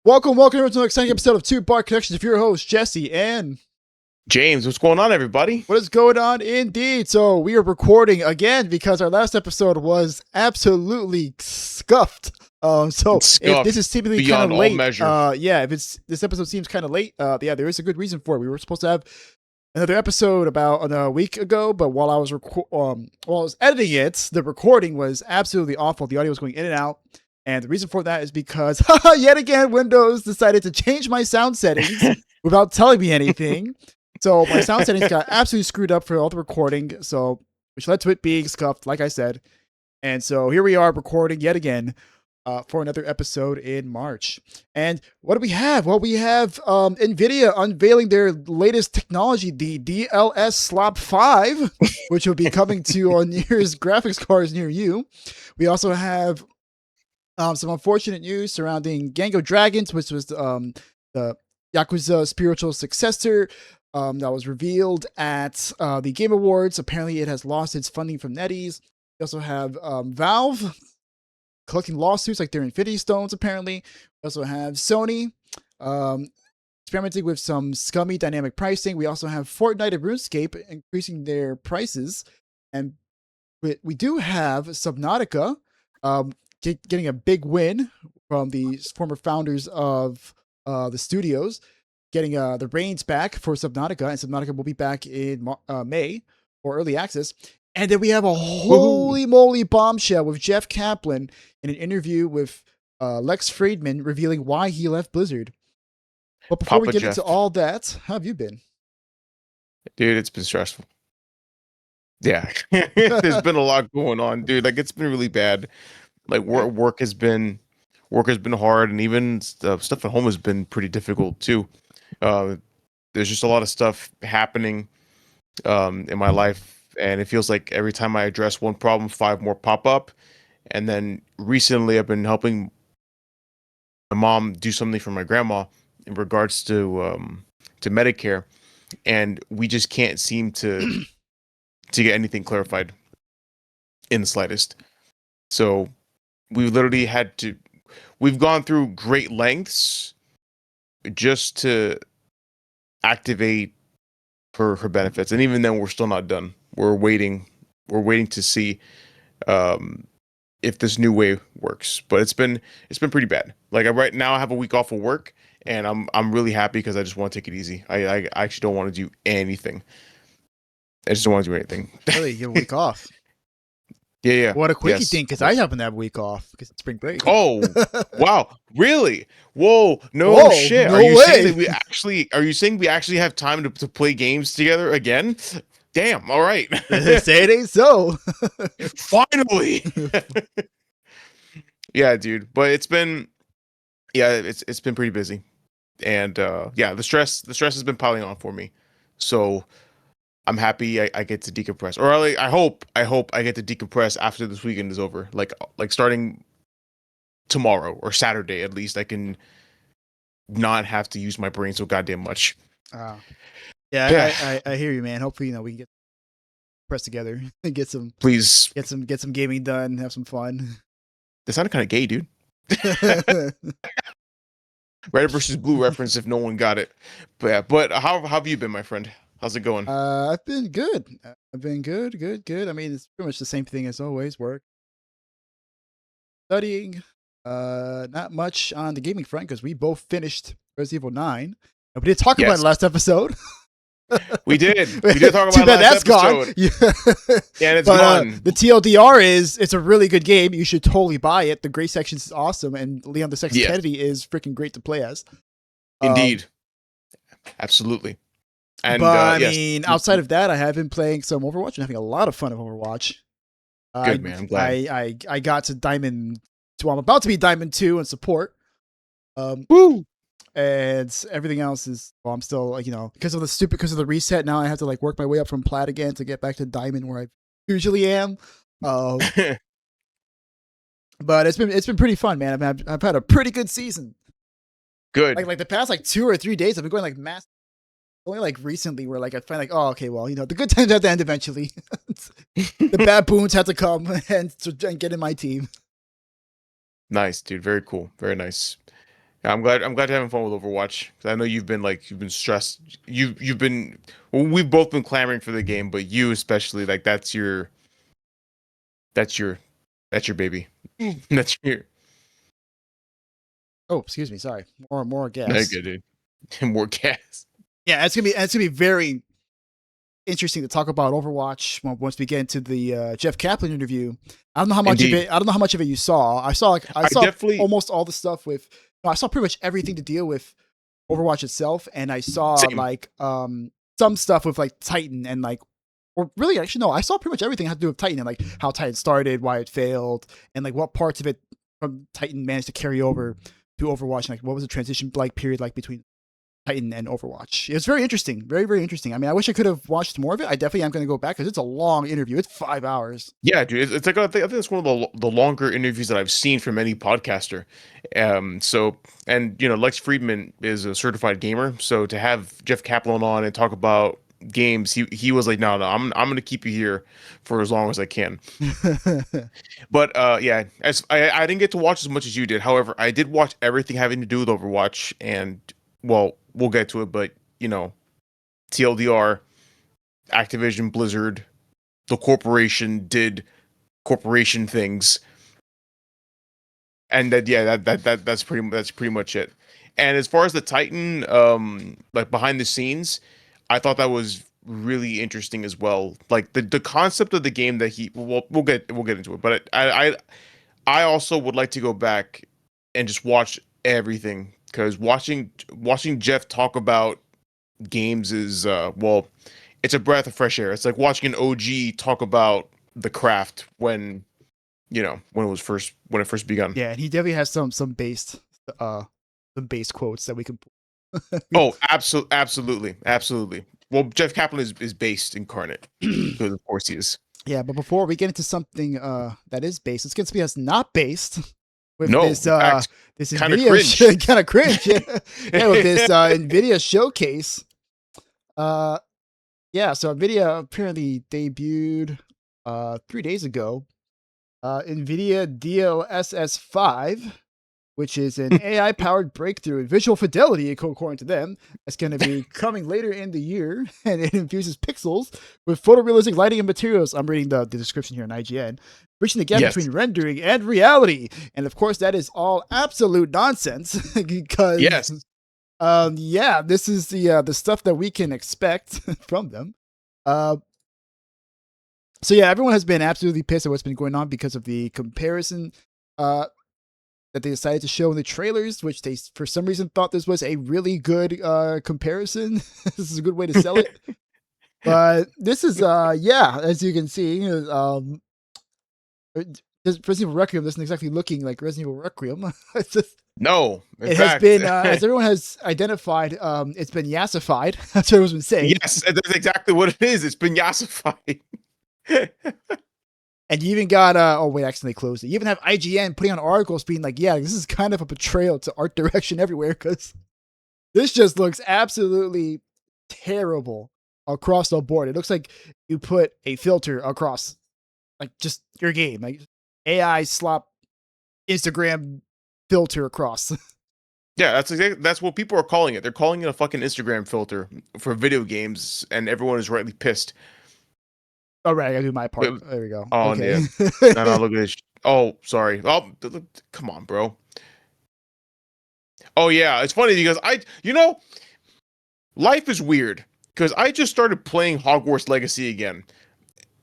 Welcome to another exciting episode of Two Bar Connections. If your host, Jesse, and James, what's going on, everybody? What is going on indeed? So we are recording again because our last episode was absolutely scuffed. If this is typically kind of late, if this episode seems kind of late, there is a good reason for it. We were supposed to have another episode about a week ago, but while I was editing it, the recording was absolutely awful. The audio was going in and out. And the reason for that is because, yet again, Windows decided to change my sound settings without telling me anything. So my sound settings got absolutely screwed up for all the recording, so which led to it being scuffed, like I said. And so here we are recording yet again for another episode in March. And what do we have? Well, we have NVIDIA unveiling their latest technology, the DLSSlop 5, which will be coming to on nearest graphics cards near you. We also have some unfortunate news surrounding Gango Dragons, which was the Yakuza spiritual successor that was revealed at the Game Awards. Apparently, it has lost its funding from NetEase. We also have Valve collecting lawsuits like their Infinity Stones, apparently. We also have Sony experimenting with some scummy dynamic pricing. We also have Fortnite and RuneScape increasing their prices. And we do have Subnautica getting a big win from the former founders of the studios, getting the reins back for Subnautica, and Subnautica will be back in May for early access. And then we have a holy moly bombshell with Jeff Kaplan in an interview with Lex Friedman revealing why he left Blizzard. But before we get into all that, how have you been? Dude, it's been stressful. Yeah, there's been a lot going on, dude. Like, it's been really bad. Like, work has been hard, and even stuff at home has been pretty difficult too. There's just a lot of stuff happening in my life, and it feels like every time I address one problem, 5 more pop up. And then recently, I've been helping my mom do something for my grandma in regards to Medicare, and we just can't seem to get anything clarified in the slightest. So we literally we've gone through great lengths just to activate her benefits. And even then, we're still not done. We're waiting to see if this new way works. But it's been pretty bad. Like, right now I have a week off of work, and I'm really happy because I just want to take it easy. I actually don't want to do anything. I just don't want to do anything. Really? You have a week off? Yeah. What a quickie thing, because I happen to have a week off because it's spring break. Oh, wow. Really? Whoa. No shit. No are you way. Are you saying we actually have time to play games together again? Damn. All right. Say it ain't so. Finally. Yeah, dude. But it's been pretty busy. And the stress has been piling on for me. So I'm happy I get to decompress, or I hope I get to decompress after this weekend is over. Like starting tomorrow or Saturday, at least I can not have to use my brain so goddamn much. I hear you, man. Hopefully, we can get press together and get some gaming done, have some fun. That sounded kind of gay, dude. Red versus blue reference if no one got it. But how have you been, my friend? How's it going? I've been good. Good. I mean, it's pretty much the same thing as always. Work, studying. Not much on the gaming front because we both finished Resident Evil 9. And we did talk about it last episode. We did talk about it last episode. Yeah, and it's gone. The TLDR is it's a really good game. You should totally buy it. The Gray Section is awesome, and Leon the Sex Kennedy is freaking great to play as. Indeed. Absolutely. And, I mean, outside of that, I have been playing some Overwatch and having a lot of fun of Overwatch. Good, man. I'm glad. I got to Diamond 2. I'm about to be Diamond 2 in support. Woo! And everything else is, I'm still, because of the reset, now I have to, work my way up from Plat again to get back to Diamond where I usually am. But it's been pretty fun, man. I've had a pretty good season. Good. Like the past, 2 or 3 days, I've been going, mass. Only recently where I find oh, okay, well, the good times have to end eventually. The bad boons have to come and get in my team. Nice, dude. Very cool. Very nice. I'm glad you're having fun with Overwatch, because I know you've been stressed. You've been well, we've both been clamoring for the game, but you especially, like, that's your that's your baby. That's your Oh, excuse me. Sorry. More gas. good, dude. More gas. Yeah, it's gonna be very interesting to talk about Overwatch once we get into the Jeff Kaplan interview. I don't know how much Indeed. of it. I don't know how much of it you saw. I saw definitely almost all the stuff with. No, I saw pretty much everything to deal with Overwatch itself, and I saw same. like some stuff with like Titan and like, or really actually no, I saw pretty much everything had to do with Titan and like how Titan started, why it failed, and like what parts of it from Titan managed to carry over to Overwatch, and like what was the transition like period like between Titan and Overwatch. It was very interesting, very very interesting. I mean, I wish I could have watched more of it. I definitely am going to go back because it's a long interview. It's 5 hours. Yeah, dude, it's like I think it's one of the longer interviews that I've seen from any podcaster. So, and Lex Friedman is a certified gamer, so to have Jeff Kaplan on and talk about games, he was like, no, I'm gonna keep you here for as long as I can. But yeah, as I didn't get to watch as much as you did. However, I did watch everything having to do with Overwatch, and well, we'll get to it, but TLDR, Activision Blizzard, the corporation did corporation things, and that's pretty much it. And as far as the Titan, like behind the scenes, I thought that was really interesting as well. Like the concept of the game that we'll get into it, but I also would like to go back and just watch everything, because watching Jeff talk about games is well, it's a breath of fresh air. It's like watching an OG talk about the craft when when it first begun. Yeah, and he definitely has some base quotes that we can. Oh, absolutely. Well, Jeff Kaplan is based incarnate, because of course he is. Yeah, but before we get into something that is based, let's get something that's not based with this this NVIDIA kind of cringe. Yeah, with this NVIDIA showcase. Yeah, so NVIDIA apparently debuted 3 days ago NVIDIA DLSS5, which is an AI-powered breakthrough in visual fidelity, according to them. It's going to be coming later in the year, and it infuses pixels with photorealistic lighting and materials. I'm reading the description here on IGN. Bridging the gap between rendering and reality. And of course, that is all absolute nonsense, because yeah, this is the stuff that we can expect from them. So yeah, everyone has been absolutely pissed at what's been going on because of the comparison that they decided to show in the trailers, which they for some reason thought this was a really good comparison. This is a good way to sell it. But this is yeah, as you can see, Resident Evil Requiem doesn't exactly looking like Resident Evil Requiem. It's just, no, it has been as everyone has identified, it's been yassified. That's what everyone's been saying. Yes, that's exactly what it is. It's been yassified. And you even got oh wait, actually they closed it. You even have IGN putting on articles being like, yeah, this is kind of a betrayal to art direction everywhere, because this just looks absolutely terrible across the board. It looks like you put a filter across like just your game, like AI slop Instagram filter across. Yeah, that's what people are calling it. They're calling it a fucking Instagram filter for video games, and everyone is rightly pissed. All right, I gotta do my part. There we go. Oh, okay. Yeah. No, look at this. Oh, sorry. Oh, come on, bro. Oh, yeah. It's funny because life is weird, because I just started playing Hogwarts Legacy again.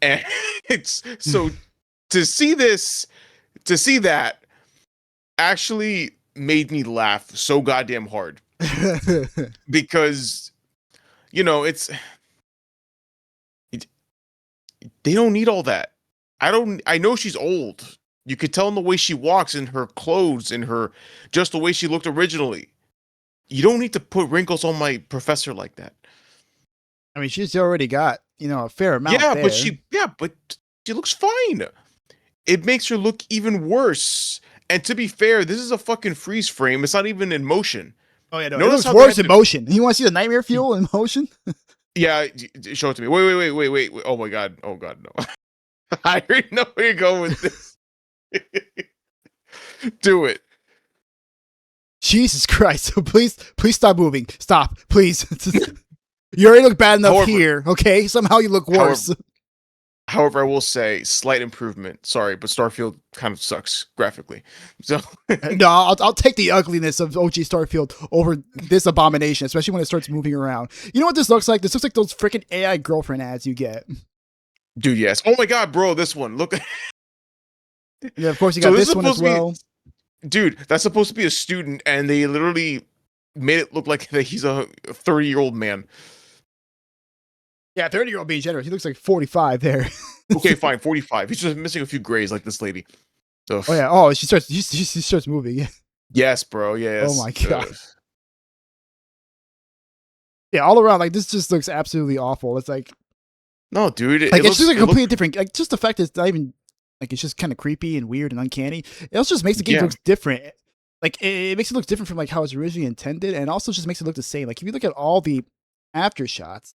And it's so to see that actually made me laugh so goddamn hard. Because, they don't need all that. I know she's old. You could tell in the way she walks, in her clothes, in her just the way she looked originally. You don't need to put wrinkles on my professor like that. I mean, she's already got, a fair amount. Yeah, there. but she looks fine. It makes her look even worse. And to be fair, this is a fucking freeze frame. It's not even in motion. Oh yeah, no, it looks worse in motion. You want to see the nightmare fuel in motion? Yeah, show it to me. Wait. Oh my god. Oh god, no. I already know where you're going with this. Do it. Jesus Christ! Please stop moving. Stop, please. You already look bad enough here. Okay, somehow you look worse. However, I will say slight improvement. Sorry, but Starfield kind of sucks graphically. So no, I'll take the ugliness of OG Starfield over this abomination, especially when it starts moving around. You know what this looks like? This looks like those freaking AI girlfriend ads you get. Dude, yes. Oh my god, bro, this one. Look. Yeah, of course you got this one as well. Dude, that's supposed to be a student, and they literally made it look like he's a 30-year-old man. Yeah, 30-year-old being generous. He looks like 45 there. Okay, fine, 45. He's just missing a few grays like this lady. So. Oh yeah. Oh, she starts moving. Yes, bro. Yes. Oh my god. Yeah, all around, like this just looks absolutely awful. It's like, no, dude. It's just a completely different. Like, just the fact that it's not even like it's just kind of creepy and weird and uncanny. It also just makes the game look different. Like it makes it look different from like how it's originally intended, and also just makes it look the same. Like if you look at all the after shots,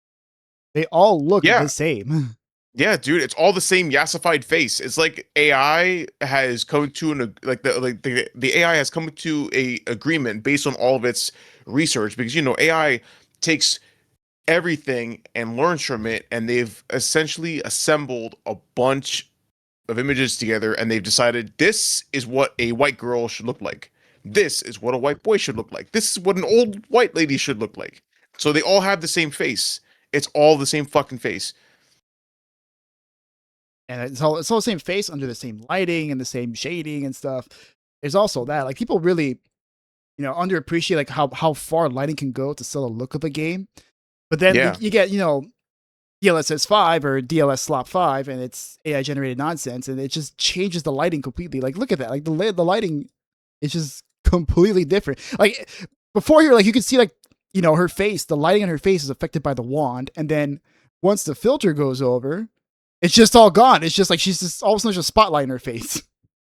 they all look the same. Yeah, dude, it's all the same yassified face. It's like AI has come to the AI has come to a agreement based on all of its research, because AI takes everything and learns from it, and they've essentially assembled a bunch of images together, and they've decided this is what a white girl should look like. This is what a white boy should look like. This is what an old white lady should look like. So they all have the same face. It's all the same fucking face. And it's all the same face under the same lighting and the same shading and stuff. There's also that, like, people really, underappreciate like how far lighting can go to sell the look of a game. But then you get, DLSS 5 or DLSSlop 5, and it's AI generated nonsense, and it just changes the lighting completely. Like, look at that. Like the lighting is just completely different. Like before here, like you could see like, her face, the lighting on her face is affected by the wand. And then once the filter goes over, it's just all gone. It's just like she's just all of a sudden there's a spotlight in her face.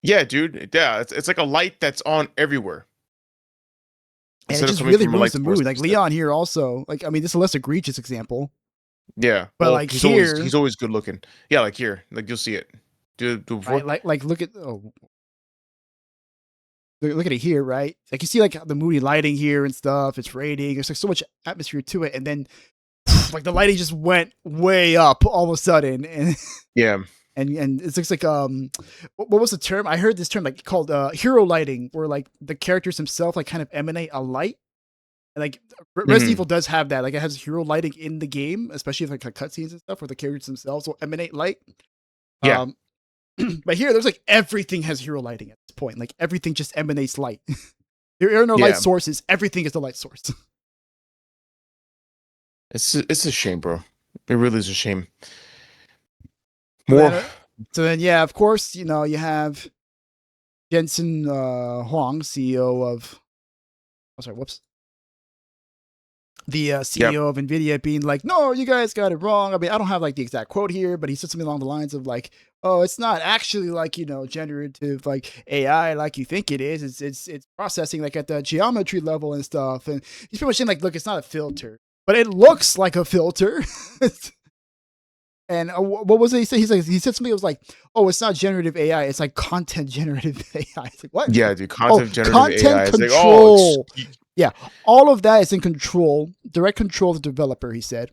Yeah, dude. Yeah, it's like a light that's on everywhere. And it just really ruins the mood. Like Leon here also, like, I mean, this is a less egregious example. Yeah, but like he's always good looking. Yeah, like here, like you'll see it. Do before. Right, like look at look at it here, right? Like you see like the moody lighting here and stuff. It's raining. There's like so much atmosphere to it, and then like the lighting just went way up all of a sudden, and yeah. And it looks like what was the term? I heard this term like called hero lighting, where like the characters themselves like kind of emanate a light. And like Resident Evil does have that. Like it has hero lighting in the game, especially like cutscenes and stuff, where the characters themselves will emanate light. Yeah. But here, there's like everything has hero lighting at this point. Like everything just emanates light. There are no light sources. Everything is the light source. It's a shame, bro. It really is a shame. So then, yeah, of course, you have Jensen Huang, CEO of. Oh, sorry, whoops. The CEO of NVIDIA being like, no, you guys got it wrong. I mean, I don't have like the exact quote here, but he said something along the lines of like, oh, it's not actually like, generative like AI like you think it is. It's processing like at the geometry level and stuff. And he's pretty much saying like, look, it's not a filter, but it looks like a filter. And what was it he said? He said something that was like, oh, it's not generative AI. It's like content generative AI. It's like, what? Yeah, dude, content generative AI. Control. Like, yeah, all of that is in control, direct control of the developer, he said.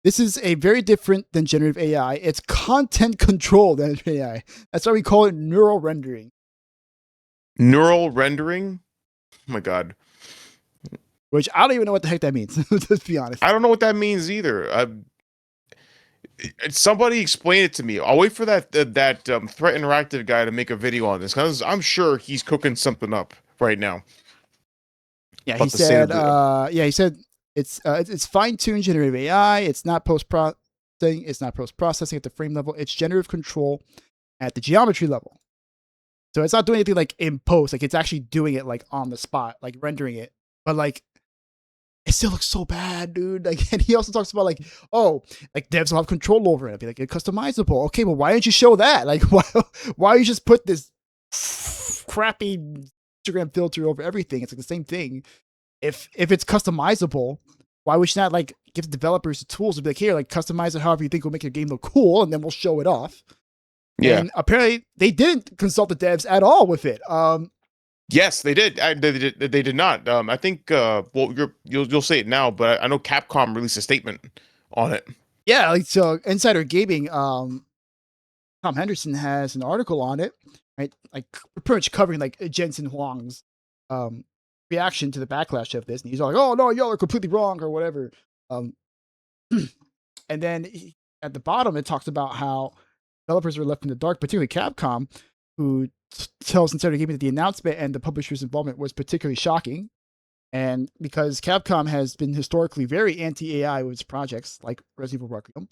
This is a very different than generative AI. It's content control than AI. That's why we call it neural rendering. Neural rendering? Oh my God. Which I don't even know what the heck that means, let's be honest. I don't know what that means either. Somebody explain it to me. I'll wait for that Threat Interactive guy to make a video on this, because I'm sure he's cooking something up right now. Yeah, he said. He said it's fine-tuned generative AI. It's not post-processing. It's not post-processing at the frame level. It's generative control at the geometry level. So it's not doing anything like in post. Like it's actually doing it like on the spot, like rendering it. But like, it still looks so bad, dude. Like, and he also talks about like, oh, like devs will have control over it. It'll be like it's customizable. Okay, well, why didn't you show that? Like, why you just put this crappy Instagram filter over everything? It's like the same thing. If it's customizable, why would you not like give the developers the tools to be like, here, like customize it however you think will make your game look cool, and then we'll show it off. Yeah. And apparently they didn't consult the devs at all with it. Yes, they did. They did not. I think. Well, you'll say it now, but I know Capcom released a statement on it. Yeah, like so, Insider Gaming. Tom Henderson has an article on it, right? Like pretty much covering like Jensen Huang's um, reaction to the backlash of this, and he's all like, "Oh no, y'all are completely wrong" or whatever. Um, and then at the bottom, it talks about how developers were left in the dark, particularly Capcom, who tells Insider Gaming that the announcement and the publisher's involvement was particularly shocking. And because Capcom has been historically very anti-AI with its projects like Resident Evil Requiem,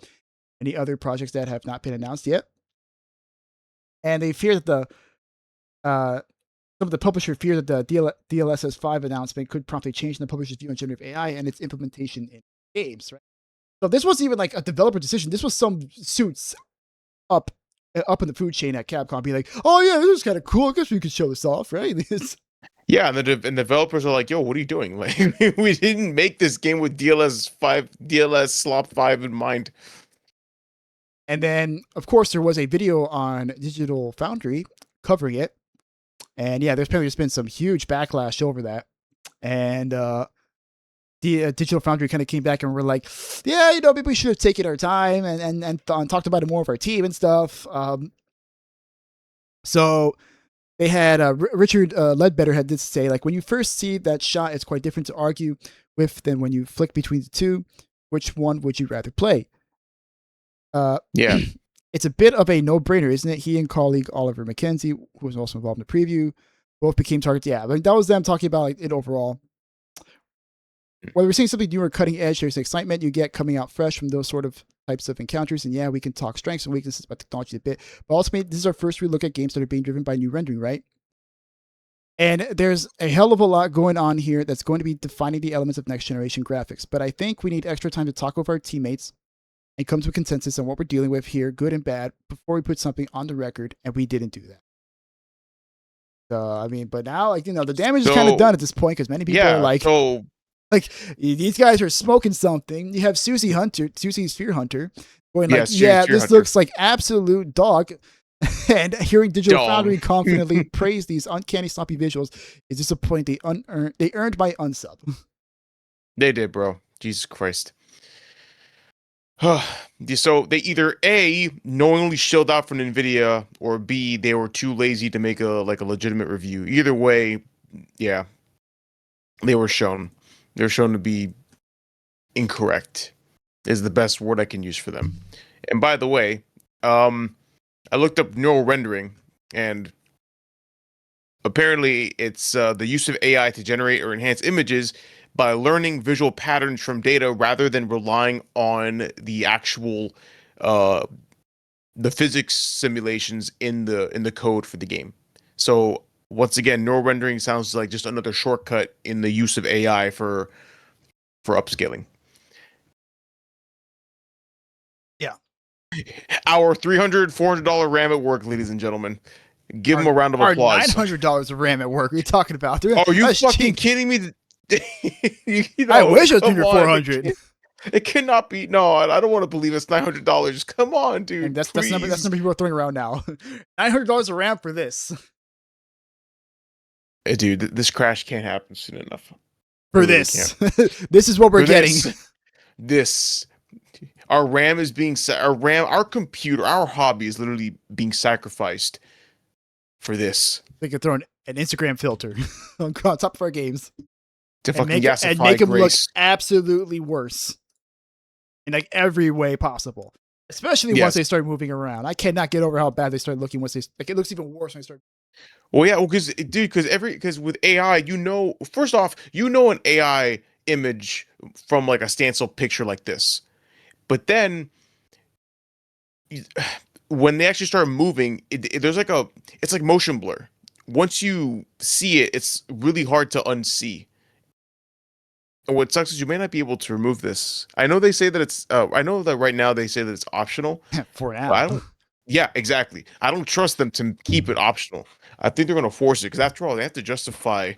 and the other projects that have not been announced yet, and they fear that the some of the publisher fear that the DLSS5 announcement could promptly change the publisher's view on generative AI and its implementation in games. Right. So this wasn't even like a developer decision. This was some suits up in the food chain at Capcom, be like, "Oh yeah, this is kind of cool. I guess we could show this off, right?" Yeah, and the developers are like, "Yo, what are you doing? Like, we didn't make this game with DLSSlop 5 in mind." And then, of course, there was a video on Digital Foundry covering it, and yeah, there's apparently just been some huge backlash over that, and the Digital Foundry kind of came back and were like, "Yeah, maybe we should have taken our time and talked about it more with our team and stuff." So they had Richard Ledbetter had this to say, like, when you first see that shot, it's quite different to argue with than when you flick between the two. Which one would you rather play? Yeah, it's a bit of a no-brainer, isn't it? He and colleague Oliver McKenzie, who was also involved in the preview, both became targets. Yeah, but that was them talking about like it overall. Whether we're seeing something new or cutting edge, there's excitement you get coming out fresh from those sort of types of encounters. And yeah, we can talk strengths and weaknesses about technology a bit, but ultimately, this is our first relook at games that are being driven by new rendering, right? And there's a hell of a lot going on here that's going to be defining the elements of next generation graphics. But I think we need extra time to talk with our teammates and come to a consensus on what we're dealing with here, good and bad, before we put something on the record, and we didn't do that. I mean, but now, like, the damage is kind of done at this point because many people are like, these guys are smoking something. You have Susie Sphere Hunter, going like, this looks like absolute dog. And hearing Digital Foundry confidently praise these uncanny sloppy visuals is disappointing. They earned my unsub. They did, bro. Jesus Christ. So they either A, knowingly shilled out from NVIDIA, or B, they were too lazy to make a legitimate review. Either way, yeah, they were shown. They're shown to be incorrect, is the best word I can use for them. And by the way, I looked up neural rendering, and apparently it's the use of AI to generate or enhance images by learning visual patterns from data rather than relying on the actual the physics simulations in the code for the game. So once again, neural rendering sounds like just another shortcut in the use of AI for upscaling. Yeah. Our $300-$400 RAM at work, ladies and gentlemen. Give them a round of applause. Our $900 of RAM at work. What are you talking about? Are you fucking kidding me? I wish it was under $400. It cannot be. No, I don't want to believe it's $900. Come on, dude. And that's the number people are throwing around now. $900 a RAM for this. Hey, dude, this crash can't happen soon enough. For really this, this is what we're getting. This, our RAM is being our computer, our hobby is literally being sacrificed for this. They could throw an Instagram filter on top of our games. To fucking make them look absolutely worse in like every way possible. Especially once they start moving around. I cannot get over how bad they start looking once it looks even worse when they start. Well, yeah, because with AI, first off, an AI image from like a stencil picture like this, but then when they actually start moving, there's like it's like motion blur. Once you see it, it's really hard to unsee. And what sucks is you may not be able to remove this. I know they say that it's. I know that right now they say that it's optional. For now. Yeah, exactly. I don't trust them to keep it optional. I think they're going to force it because after all, they have to justify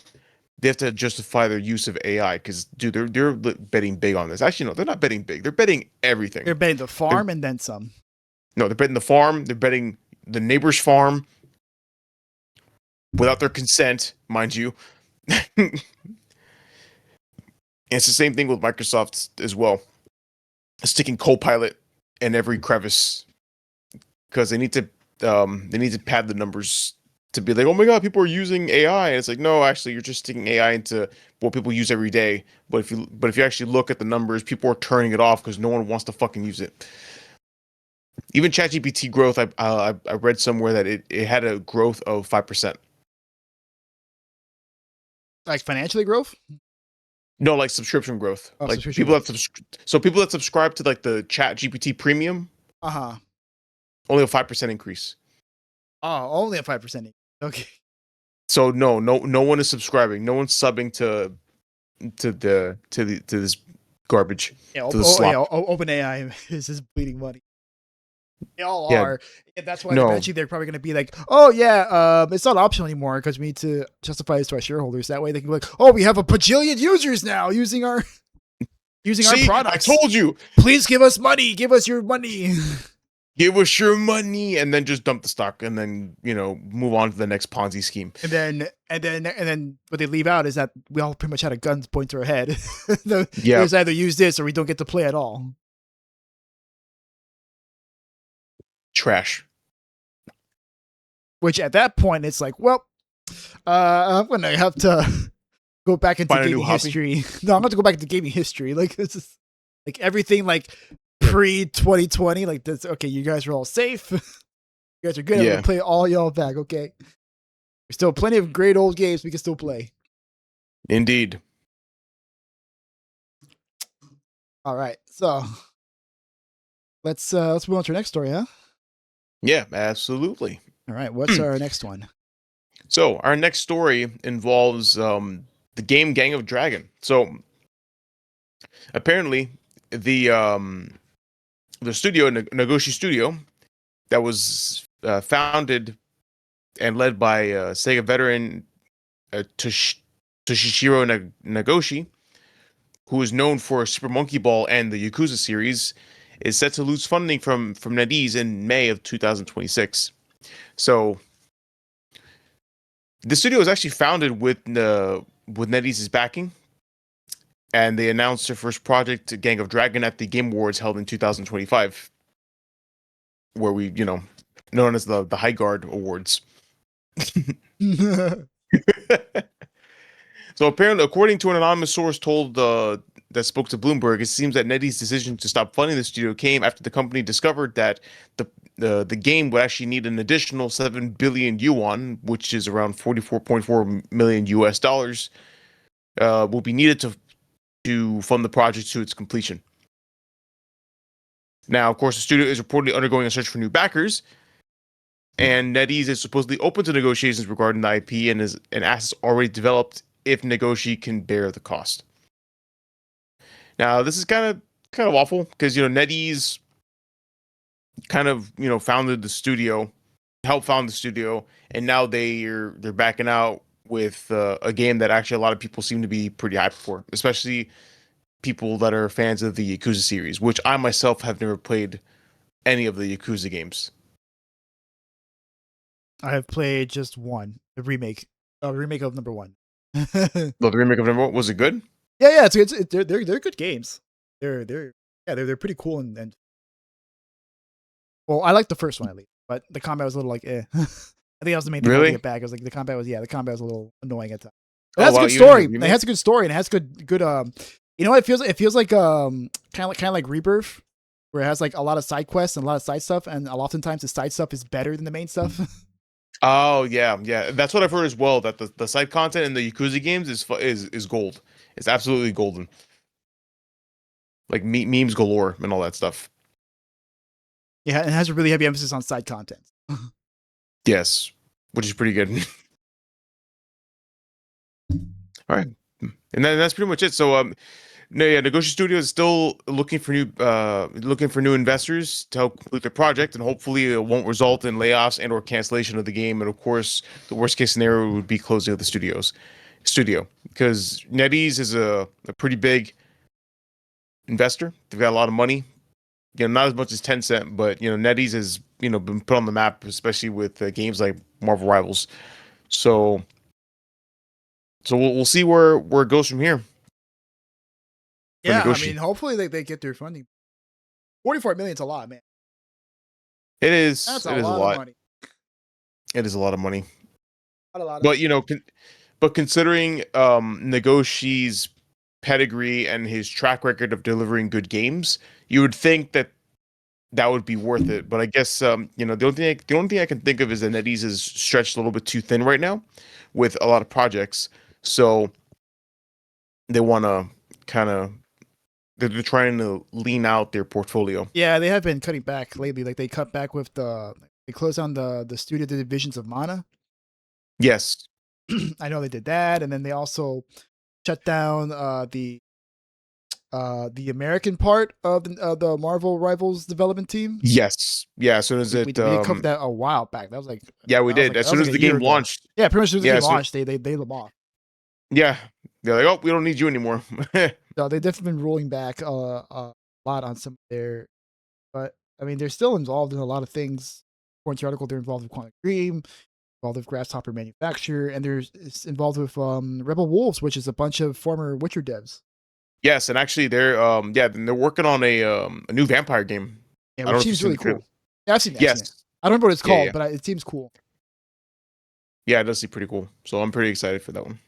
their use of AI. Because dude, they're betting big on this. Actually, no, they're not betting big. They're betting everything. They're betting the farm and then some. No, they're betting the farm. They're betting the neighbor's farm. without their consent, mind you. And it's the same thing with Microsoft as well. Sticking Copilot in every crevice because they need to pad the numbers to be like, oh my god, people are using AI. And it's like, no, actually, you're just sticking AI into what people use every day. But if you actually look at the numbers, people are turning it off because no one wants to fucking use it. Even ChatGPT growth, I read somewhere that it had a growth of 5%. Like financially growth? No, like subscription growth. Oh, like subscription people growth. people that subscribe to like the ChatGPT Premium. Only a 5% increase. Oh, only a 5%. Okay. So no one is subscribing. No one's subbing to this garbage. Yeah, OpenAI is just bleeding money. They all are. And that's why eventually they're probably going to be like, oh yeah, it's not optional anymore because we need to justify this to our shareholders. That way they can be like, oh, we have a bajillion users now using our products. I told you. Please give us money. Give us your money. Give us your money, and then just dump the stock, and then move on to the next Ponzi scheme. And then what they leave out is that we all pretty much had a gun point to our head. It's either use this or we don't get to play at all. Trash. Which at that point it's like, well, I'm gonna have to go back into gaming history. No, I'm going to go back into gaming history. Like this is like everything like pre 2020. Like this. Okay, you guys are all safe. You guys are good. I'm gonna play all y'all back. Okay, there's still plenty of great old games we can still play. Indeed. All right, so let's move on to our next story, huh? Yeah, absolutely. All right, what's our next one? So our next story involves the game Gang of Dragon. So apparently the studio, Nagoshi Studio, that was founded and led by Sega veteran Toshishiro Nagoshi, who is known for Super Monkey Ball and the Yakuza series, is set to lose funding from NetEase in May of 2026. So the studio was actually founded with NetEase's backing, and they announced their first project, Gang of Dragon, at the Game Awards held in 2025, where we, known as the High Guard Awards. So apparently, according to an anonymous source told that spoke to Bloomberg, it seems that NetEase's decision to stop funding the studio came after the company discovered that the game would actually need an additional 7 billion yuan, which is around 44.4 million US dollars, will be needed to fund the project to its completion. Now, of course, the studio is reportedly undergoing a search for new backers, and NetEase is supposedly open to negotiations regarding the IP and assets already developed if Nagoshi can bear the cost. Now, this is kind of awful because NetEase kind of founded the studio, helped found the studio, and now they're backing out with a game that actually a lot of people seem to be pretty hyped for, especially people that are fans of the Yakuza series, which I myself have never played any of the Yakuza games. I have played just one, the remake of number one. The remake of number one, was it good? Yeah, they're good games. They're pretty cool and well, I like the first one at least, but the combat was a little like I think that was the main thing holding it back. I was like the combat was a little annoying at times. It has a good story. It has a good story and it has good it feels like kind of like Rebirth, where it has like a lot of side quests and a lot of side stuff, and oftentimes the side stuff is better than the main stuff. Oh yeah, that's what I've heard as well. That the side content in the Yakuza games is gold. It's absolutely golden. Like memes galore and all that stuff. Yeah, and it has a really heavy emphasis on side content. Yes, which is pretty good. All right, and that's pretty much it. So Nagoshi Studio is still looking for new investors to help complete the project, and hopefully it won't result in layoffs and or cancellation of the game. And of course, the worst case scenario would be closing of the studio, because NetEase is a pretty big investor. They've got a lot of money. Not as much as Tencent, but NetEase has been put on the map, especially with games like Marvel Rivals. So we'll see where it goes from here. Yeah, I mean, hopefully they get their funding. 44 million is a lot, man. It is. That's a lot of money. It is a lot of money. But you know, but considering Negoshi's pedigree and his track record of delivering good games, you would think that would be worth it. But I guess the only thing I can think of is that NetEase is stretched a little bit too thin right now with a lot of projects. So they want to kind of they're trying to lean out their portfolio. Yeah, they have been cutting back lately. Like they cut back with they closed down the studio divisions of Mana. Yes. I know they did that, and then they also shut down the American part of the Marvel Rivals development team. Yes. Yeah. As soon as we covered that a while back. That was like we did. Like, as soon as the game launched. Yeah, pretty much as soon as the game launched, they laid them off. Yeah, they're like, oh, we don't need you anymore. So they've definitely been rolling back a lot on some of their, but I mean they're still involved in a lot of things. According to the article, they're involved with Quantum Dream, involved with Grasshopper Manufacture, and they're involved with Rebel Wolves, which is a bunch of former Witcher devs. Yes, and actually they're they're working on a new vampire game. Yeah, which seems really cool. Yeah, I've seen that. Yes. I don't remember what it's called, but it seems cool. Yeah, it does seem pretty cool. So I'm pretty excited for that one.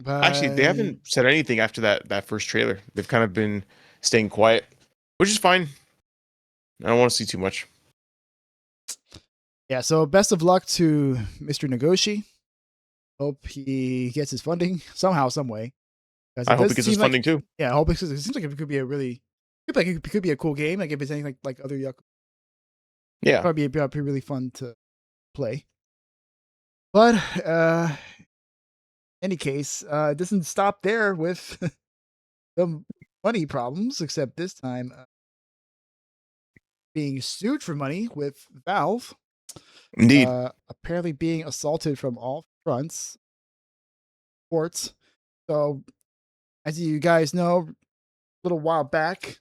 Actually, they haven't said anything after that first trailer. They've kind of been staying quiet, which is fine. I don't want to see too much. Yeah, so best of luck to Mr. Negoshi. Hope he gets his funding somehow, some way. I hope he gets his funding too. Yeah, I hope it seems like it could be it could be a cool game. Like if it's anything like other Yakuza. Yeah, probably be really fun to play. But any case, it doesn't stop there with the money problems, except this time being sued for money with Valve. Indeed. Apparently being assaulted from all fronts. Sports. So, as you guys know, a little while back,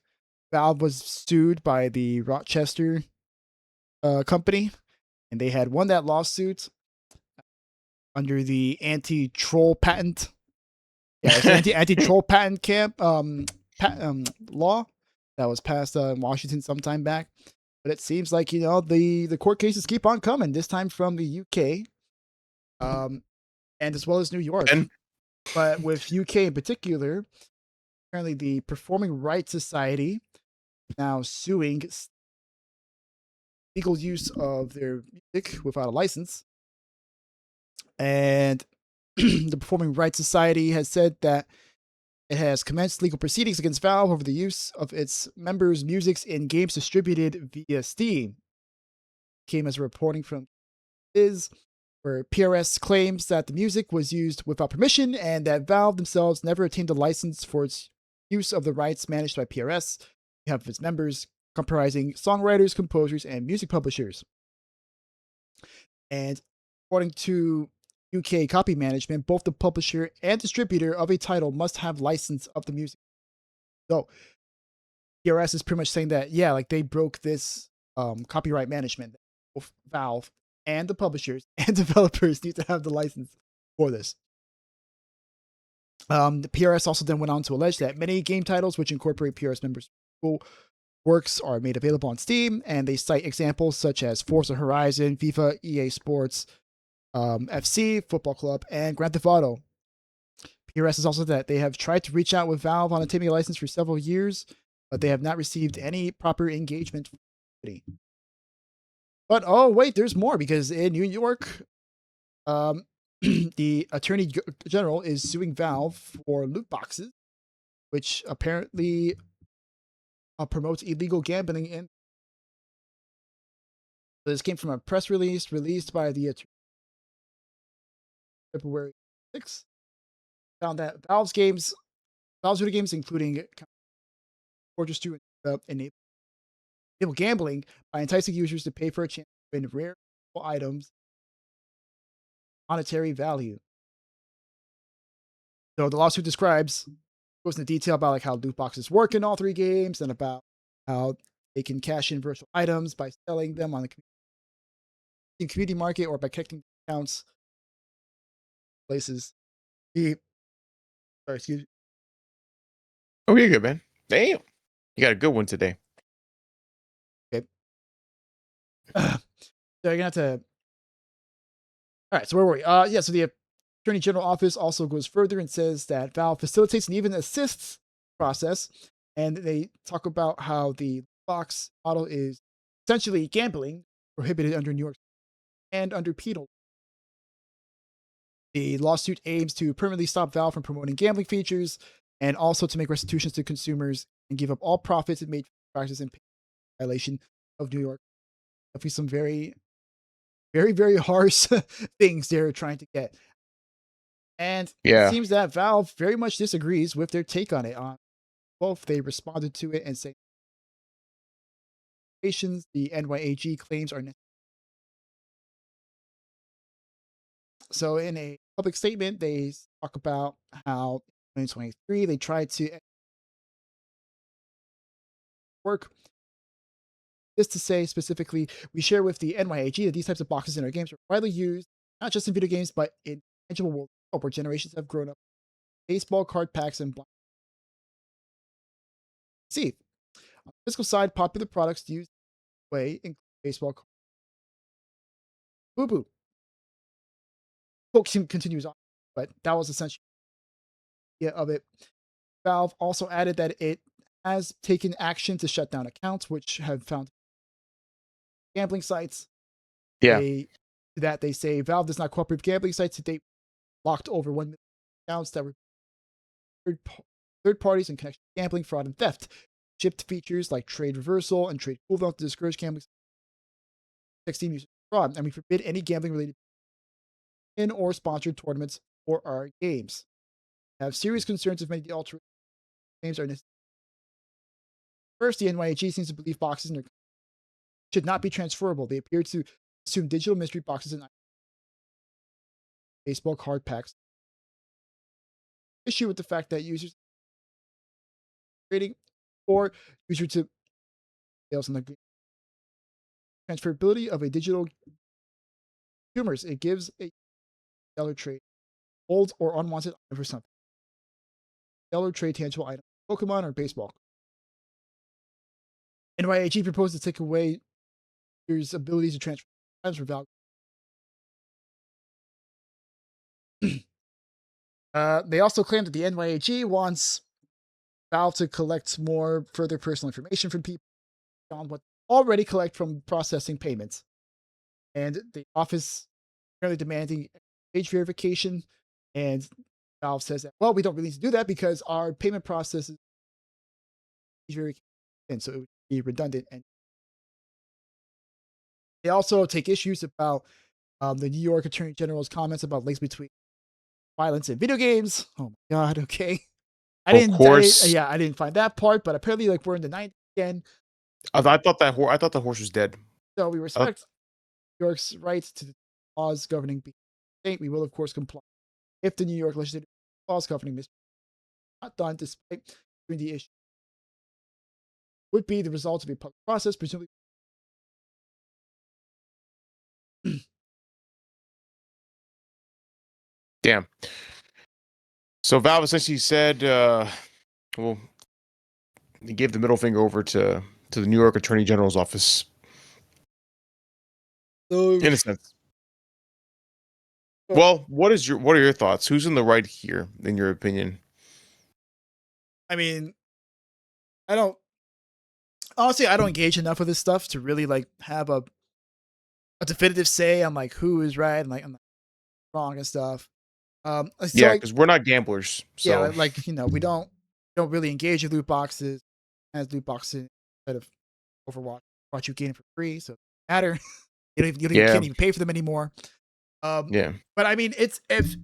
Valve was sued by the Rochester company, and they had won that lawsuit under the anti-troll patent. Yeah, it's anti-troll patent law that was passed in Washington sometime back. But it seems like the court cases keep on coming. This time from the UK, and as well as New York. But with UK in particular, apparently the Performing Rights Society now suing legal use of their music without a license. And the Performing Rights Society has said that it has commenced legal proceedings against Valve over the use of its members' music in games distributed via Steam. Came as a reporting from where PRS claims that the music was used without permission and that Valve themselves never obtained a license for its use of the rights managed by PRS, behalf of its members, comprising songwriters, composers, and music publishers. And according to UK copy management, both the publisher and distributor of a title must have license of the music. So PRS is pretty much saying that, like they broke this copyright management. Both Valve and the publishers and developers need to have the license for this. The PRS also then went on to allege that many game titles which incorporate PRS members' works are made available on Steam, and they cite examples such as Forza Horizon, FIFA, EA Sports, FC, Football Club, and Grand Theft Auto. PRS is also that they have tried to reach out with Valve on obtaining a license for several years, but they have not received any proper engagement from the company. But oh wait, there's more, because in New York, the Attorney General is suing Valve for loot boxes, which apparently promotes illegal gambling. And this came from a press release released by the February 6th. Found that Valve's video games, including Fortress 2, enable gambling by enticing users to pay for a chance to win rare items, monetary value. So the lawsuit goes into detail about like how loot boxes work in all three games, and about how they can cash in virtual items by selling them on the community market or by collecting accounts places. Sorry, excuse me. Oh, you're good, man. Damn. You got a good one today. Okay. So you're gonna have to. All right. So where were we? Yeah. So the Attorney General office also goes further and says that Valve facilitates and even assists the process, and they talk about how the box model is essentially gambling, prohibited under New York and under penal. The lawsuit aims to permanently stop Valve from promoting gambling features and also to make restitutions to consumers and give up all profits it made from practice in violation of New York. Definitely some very, very, very harsh things they're trying to get. And it seems that Valve very much disagrees with their take on it. On both, they responded to it and say the NYAG claims are necessary. So in a public statement, they talk about how in 2023 they tried to work. This to say specifically, we share with the NYAG that these types of boxes in our games are widely used, not just in video games, but in tangible world where generations have grown up. Baseball card packs and blind. See, on the physical side, popular products used way include baseball cards. Boo boo. Book continues on, but that was essentially the idea of it. Valve also added that it has taken action to shut down accounts which have found gambling sites. Yeah. They say Valve does not cooperate with gambling sites to date, locked over 1 million accounts that were third parties in connection to gambling, fraud, and theft. Shipped features like trade reversal and trade cooldown to discourage gambling. 16 users fraud, and we forbid any gambling related in or sponsored tournaments for our games. We have serious concerns if many of the alternate games are necessary. First, the NYAG seems to believe boxes in their should not be transferable. They appear to assume digital mystery boxes and baseball card packs. Issue with the fact that users trading or user to sales in the game. Transferability of a digital consumers. It gives a seller trade old or unwanted item for something. Seller trade tangible item, Pokemon or baseball. NYAG proposed to take away users' abilities to transfer items for value. They also claim that the NYAG wants Valve to collect more further personal information from people beyond what they already collect from processing payments. And the office is currently demanding age verification. And Valve says that, well, we don't really need to do that because our payment process is age verification. And so it would be redundant. And they also take issues about the New York Attorney General's comments about links between violence and video games. Oh my God. Okay. I didn't find that part, but apparently, like, we're in the 90s again. I thought the horse was dead. So we respect New York's rights to the laws governing the state. We will, of course, comply if the New York legislative laws governing this not done despite the issue. Would be the result of a public process, presumably. Damn. So Valve essentially said, well, he gave the middle finger over to the New York Attorney General's office. So, in a sense. Well, what are your thoughts? Who's in the right here, in your opinion? I mean, I don't engage enough with this stuff to really like have a definitive say on like who is right and like wrong and stuff. So yeah, because we're not gamblers. So. Yeah, like we don't really engage in loot boxes as loot boxes instead of Overwatch. Watch you gain it for free, so it doesn't matter. you can't even pay for them anymore. Yeah, but I mean, it's if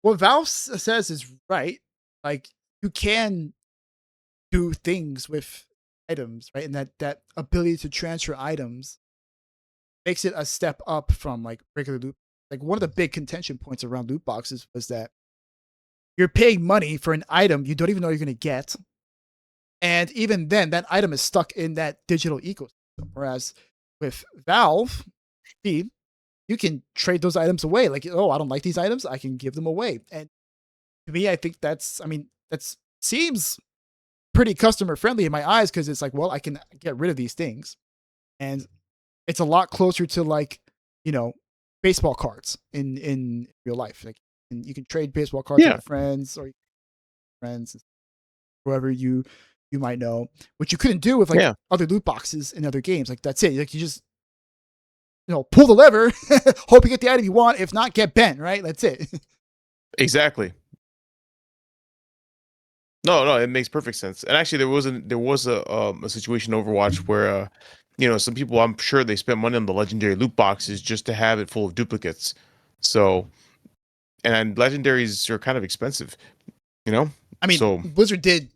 what Valve says is right. Like you can do things with items, right? And that ability to transfer items makes it a step up from like regular loot. Like one of the big contention points around loot boxes was that you're paying money for an item you don't even know you're going to get. And even then, that item is stuck in that digital ecosystem. Whereas with Valve, you can trade those items away. Like, oh, I don't like these items, I can give them away. And to me, I think that seems pretty customer friendly in my eyes, because it's like, well, I can get rid of these things, and it's a lot closer to like, baseball cards in real life. Like, and you can trade baseball cards with friends or friends, whoever you might know, which you couldn't do with like other loot boxes in other games. Like, that's it. Like, you just pull the lever, hope you get the item you want. If not, get bent. Right? That's it. Exactly. No, it makes perfect sense. And actually, there was a situation in Overwatch where, some people, I'm sure they spent money on the legendary loot boxes just to have it full of duplicates. So, and legendaries are kind of expensive, I mean, so Blizzard did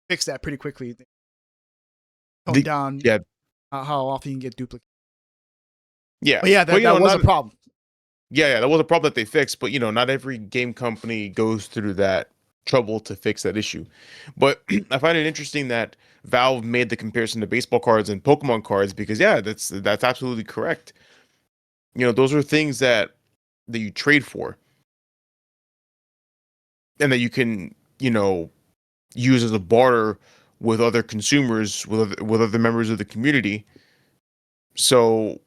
fix that pretty quickly. Tone down how often you can get duplicates. Yeah, but that was a problem. Yeah, that was a problem that they fixed. But not every game company goes through that trouble to fix that issue. But I find it interesting that Valve made the comparison to baseball cards and Pokemon cards, because that's absolutely correct. Those are things that you trade for, and that you can use as a barter with other consumers, with other members of the community. So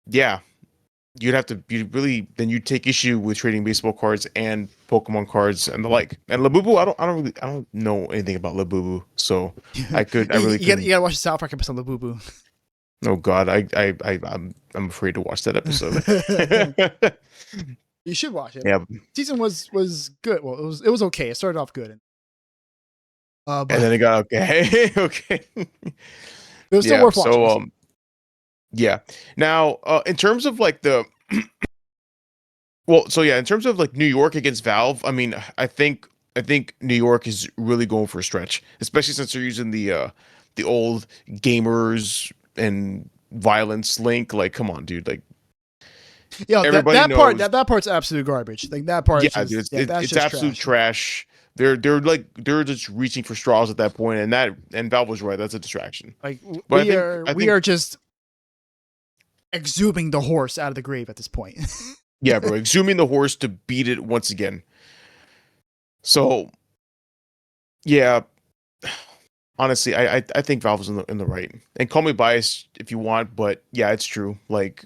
you'd take issue with trading baseball cards and Pokemon cards and the like. And Labubu, I don't know anything about Labubu, so you gotta watch the South Park episode of Labubu. Oh God, I'm afraid to watch that episode. You should watch it. Yeah, season was good. Well, it was okay. It started off good, and then it got okay. Okay, it was still worth watching. So now in terms of like the in terms of like New York against Valve, I mean, I think New York is really going for a stretch, especially since they're using the old gamers and violence link. Like, come on, dude. Like, everybody knows that part's absolute garbage. Like, that part, it's absolute trash. They're just reaching for straws at that point, and Valve was right. That's a distraction. Like, we are just exhuming the horse out of the grave at this point. Yeah, bro, exhuming the horse to beat it once again. So, yeah, honestly, I think Valve is in the right. And call me biased if you want, but yeah, it's true. Like,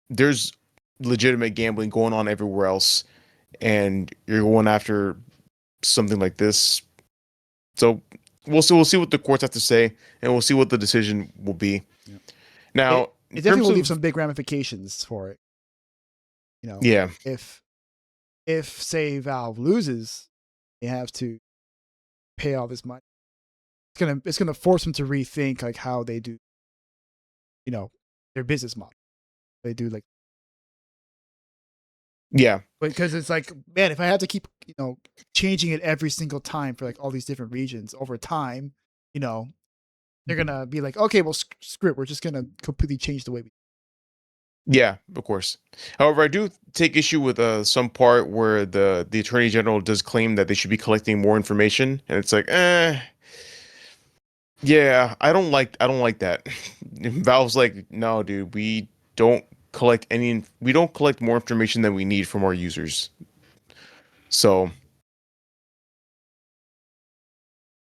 there's legitimate gambling going on everywhere else, and you're going after something like this. So we'll see what the courts have to say, and we'll see what the decision will be. Yeah. Now, it definitely will leave some big ramifications for it. If say Valve loses, they have to pay all this money. It's gonna force them to rethink like how they do, their business model. They do like, because it's like, man, if I have to keep changing it every single time for like all these different regions over time, they're gonna be like, okay, well, screw it, we're just gonna completely change the way we. Yeah, of course. However, I do take issue with some part where the Attorney General does claim that they should be collecting more information, and it's like, yeah, I don't like that. Valve's like, no, dude, we don't collect more information than we need from our users. So,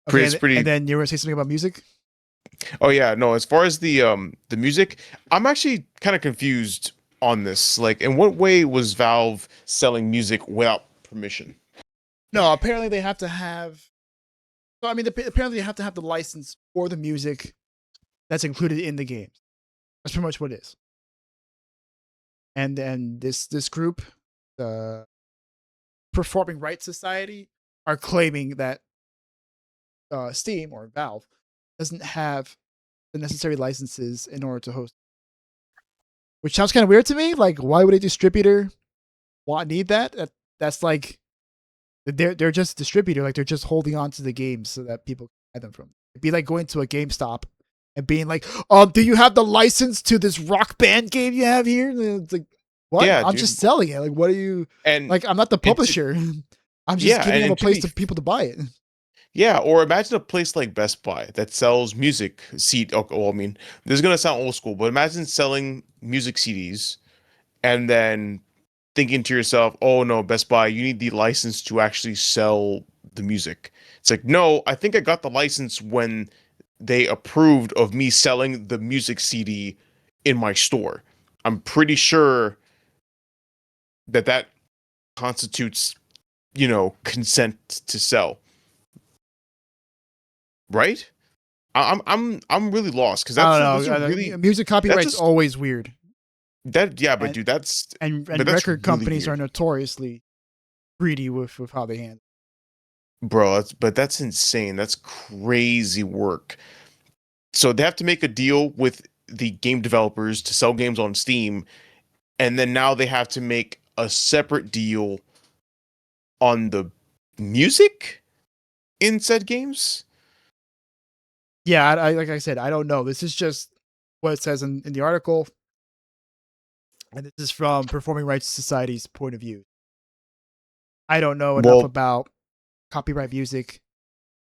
pretty. And then you were gonna say something about music? Oh yeah, no, as far as the music, I'm actually kind of confused on this. Like, in what way was Valve selling music without permission? No, apparently they have to have. So, I mean, apparently they have to have the license for the music that's included in the game. That's pretty much what it is. And then this group, the Performing Rights Society, are claiming that Steam or Valve doesn't have the necessary licenses in order to host, which sounds kind of weird to me. Like, why would a distributor need that? That's like, they're just a distributor. Like, they're just holding on to the games so that people can buy them from them. It'd be like going to a GameStop and being like, do you have the license to this Rock Band game you have here? And it's like, what? Yeah, I'm just selling it. Like, what are you? And like, I'm not the publisher. I'm just giving them a place for people to buy it. Yeah, or imagine a place like Best Buy that sells music. Well, I mean, this is gonna sound old school, but imagine selling music CDs and then thinking to yourself, oh no, Best Buy, you need the license to actually sell the music. It's like, no, I think I got the license when they approved of me selling the music CD in my store. I'm pretty sure that constitutes, consent to sell. Right? I'm really lost because I don't know. Music copyright is always weird. But dude, that's record really companies weird. are notoriously greedy with how they handle. Bro, that's insane. That's crazy work. So they have to make a deal with the game developers to sell games on Steam, and then now they have to make a separate deal on the music in said games. Yeah, I like I said, I don't know. This is just what it says in the article, and this is from Performing Rights Society's point of view. I don't know enough about copyright music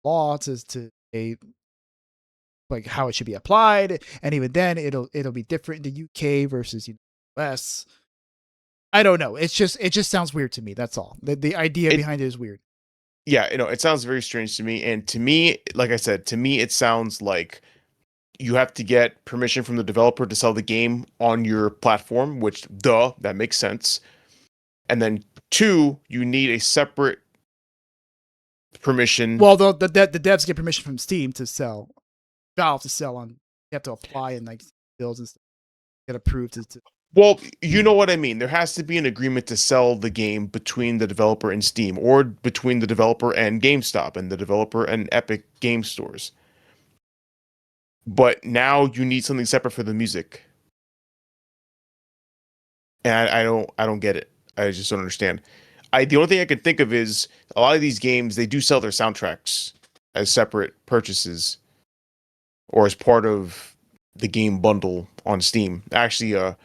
law to say like how it should be applied, and even then it'll be different in the UK versus US. I don't know. It just sounds weird to me. That's all. The idea behind it is weird. Yeah, it sounds very strange to me, and to me, like I said, to me it sounds like you have to get permission from the developer to sell the game on your platform, which that makes sense. And then 2, you need a separate permission. Well, the devs get permission from Steam to sell, Valve to sell on. You have to apply and like bills and stuff, get approved to. Well, you know what I mean. There has to be an agreement to sell the game between the developer and Steam, or between the developer and GameStop, and the developer and Epic Game Stores. But now you need something separate for the music, and I don't get it. I just don't understand. The only thing I can think of is a lot of these games, they do sell their soundtracks as separate purchases or as part of the game bundle on Steam. Actually,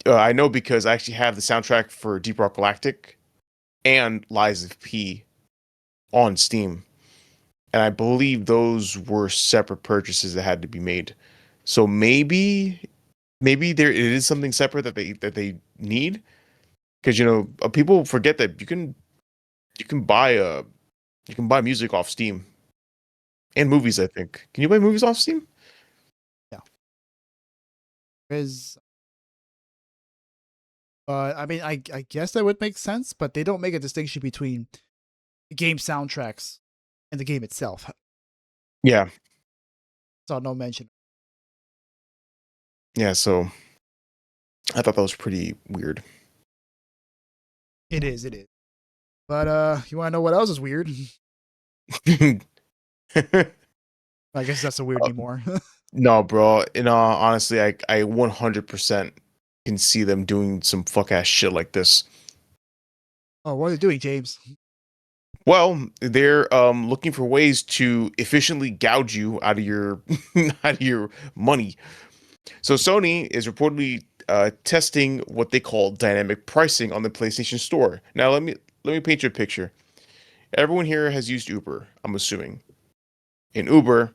I know because I actually have the soundtrack for Deep Rock Galactic and Lies of P on Steam. And I believe those were separate purchases that had to be made. So maybe there it is something separate that they need. Because people forget that you can buy music off Steam, and movies. I think, can you buy movies off Steam? Yeah, because I mean, I guess that would make sense, but they don't make a distinction between the game soundtracks and the game itself. Yeah, saw no mention. Yeah, so I thought that was pretty weird. It is. But you want to know what else is weird? I guess that's a weird anymore. No, bro. Honestly, I 100% can see them doing some fuck ass shit like this. Oh, what are they doing, James? Well, they're looking for ways to efficiently gouge you out of your money. So Sony is reportedly testing what they call dynamic pricing on the PlayStation Store. Now, let me paint you a picture. Everyone here has used Uber, I'm assuming. In Uber,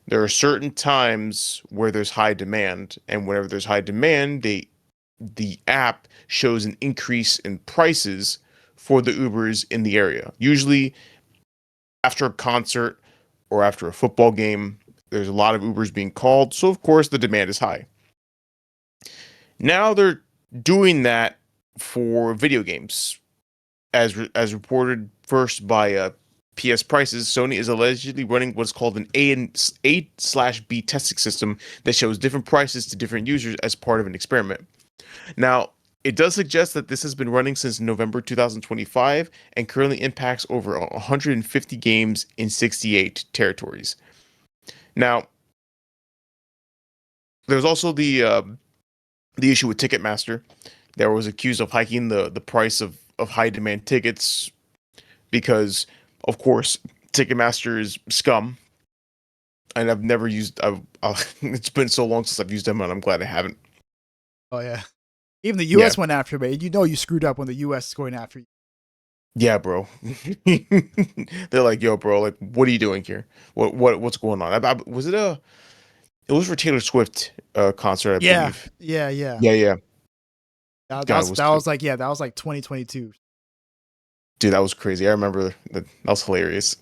there are certain times where there's high demand, and whenever there's high demand, the app shows an increase in prices for the Ubers in the area. Usually after a concert or after a football game, there's a lot of Ubers being called, so of course the demand is high. Now they're doing that for video games. As reported first by PS Prices, Sony is allegedly running what's called an A/B testing system that shows different prices to different users as part of an experiment. Now, it does suggest that this has been running since November 2025 and currently impacts over 150 games in 68 territories. Now, there's also the issue with Ticketmaster that was accused of hiking the price of high demand tickets because, of course, Ticketmaster is scum. And I've never used. It's been so long since I've used them, and I'm glad I haven't. Oh yeah, even the U.S. went after me. You screwed up when the U.S. is going after you. Yeah, bro. They're like, "Yo, bro, like, what are you doing here? What's going on?" Was it It was for Taylor Swift concert, I believe. Yeah. That was like 2022. Dude, that was crazy. I remember that was hilarious.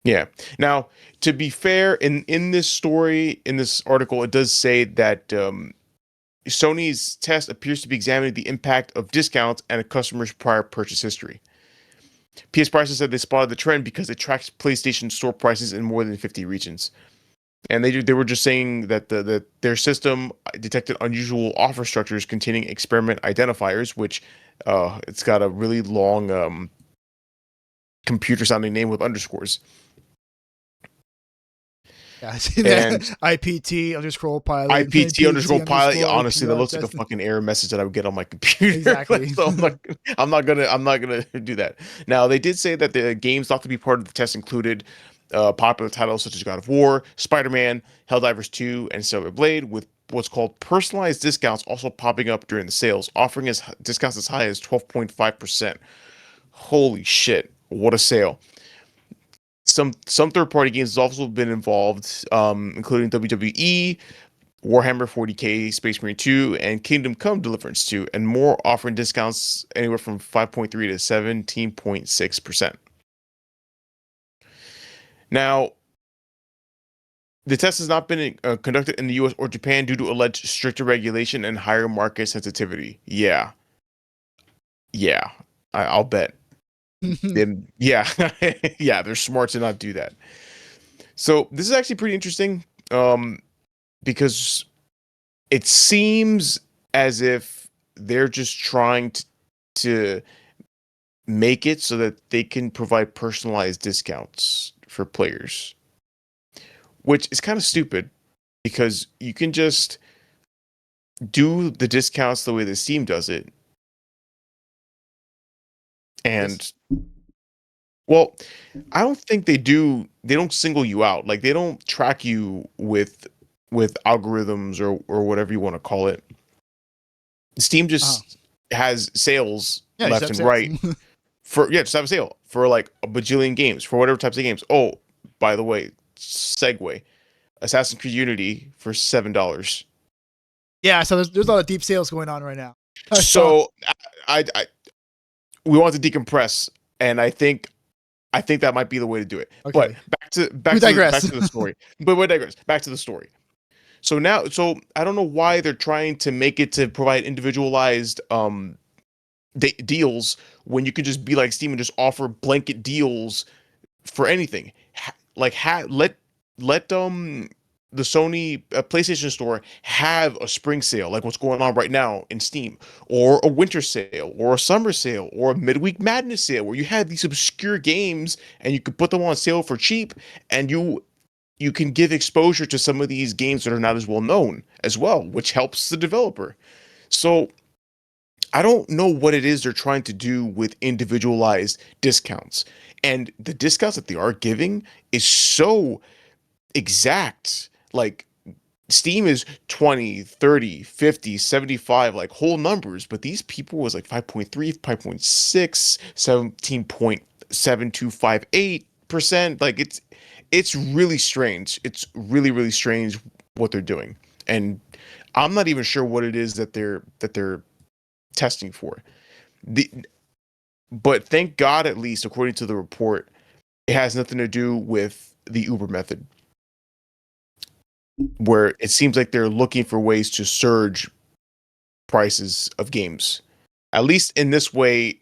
Yeah. Now, to be fair, in this story, in this article, it does say that Sony's test appears to be examining the impact of discounts and a customer's prior purchase history. PS Prices said they spotted the trend because it tracks PlayStation Store prices in more than 50 regions. And they were just saying that their system detected unusual offer structures containing experiment identifiers, which it's got a really long computer sounding name with underscores. Yeah, I see that. IPT underscure pilot. IPT underscore pilot. Yeah, honestly, that looks like a fucking error message that I would get on my computer. Exactly. So I'm not gonna do that. Now, they did say that the games thought to be part of the test included popular titles such as God of War, Spider-Man, Helldivers 2, and Silver Blade, with what's called personalized discounts also popping up during the sales, offering discounts as high as 12.5%. Holy shit! What a sale! Some third-party games have also been involved, including WWE, Warhammer 40K, Space Marine 2, and Kingdom Come Deliverance 2, and more, offering discounts anywhere from 5.3 to 17.6%. Now, the test has not been conducted in the US or Japan due to alleged stricter regulation and higher market sensitivity. Yeah, I'll bet. Then yeah, they're smart to not do that. So this is actually pretty interesting, because it seems as if they're just trying to make it so that they can provide personalized discounts for players, which is kind of stupid because you can just do the discounts the way the Steam does it. And well, I don't think they do. They don't single you out. Like, they don't track you with algorithms or whatever you want to call it. Steam just has sales left and right just have a sale for like a bajillion games for whatever types of games. Oh, by the way, segue, Assassin's Creed Unity for $7. Yeah, so there's a lot of deep sales going on right now. So I we want to decompress, and I think that might be the way to do it. Okay. But back to the story. But we digress. Back to the story. So I don't know why they're trying to make it to provide individualized deals when you can just be like Steam and just offer blanket deals for anything. Let the Sony PlayStation Store have a spring sale like what's going on right now in Steam, or a winter sale, or a summer sale, or a midweek madness sale where you have these obscure games and you can put them on sale for cheap, and you can give exposure to some of these games that are not as well known as well, which helps the developer. So I don't know what it is they're trying to do with individualized discounts. And the discounts that they are giving is so exact. Like, Steam is 20, 30, 50, 75, like whole numbers, but these people was like 5.3, 5.6, 17.7258%. Like, it's really strange. It's really, really strange what they're doing. And I'm not even sure what it is that they're testing for. But thank God, at least according to the report, it has nothing to do with the Uber method, where it seems like they're looking for ways to surge prices of games. At least in this way,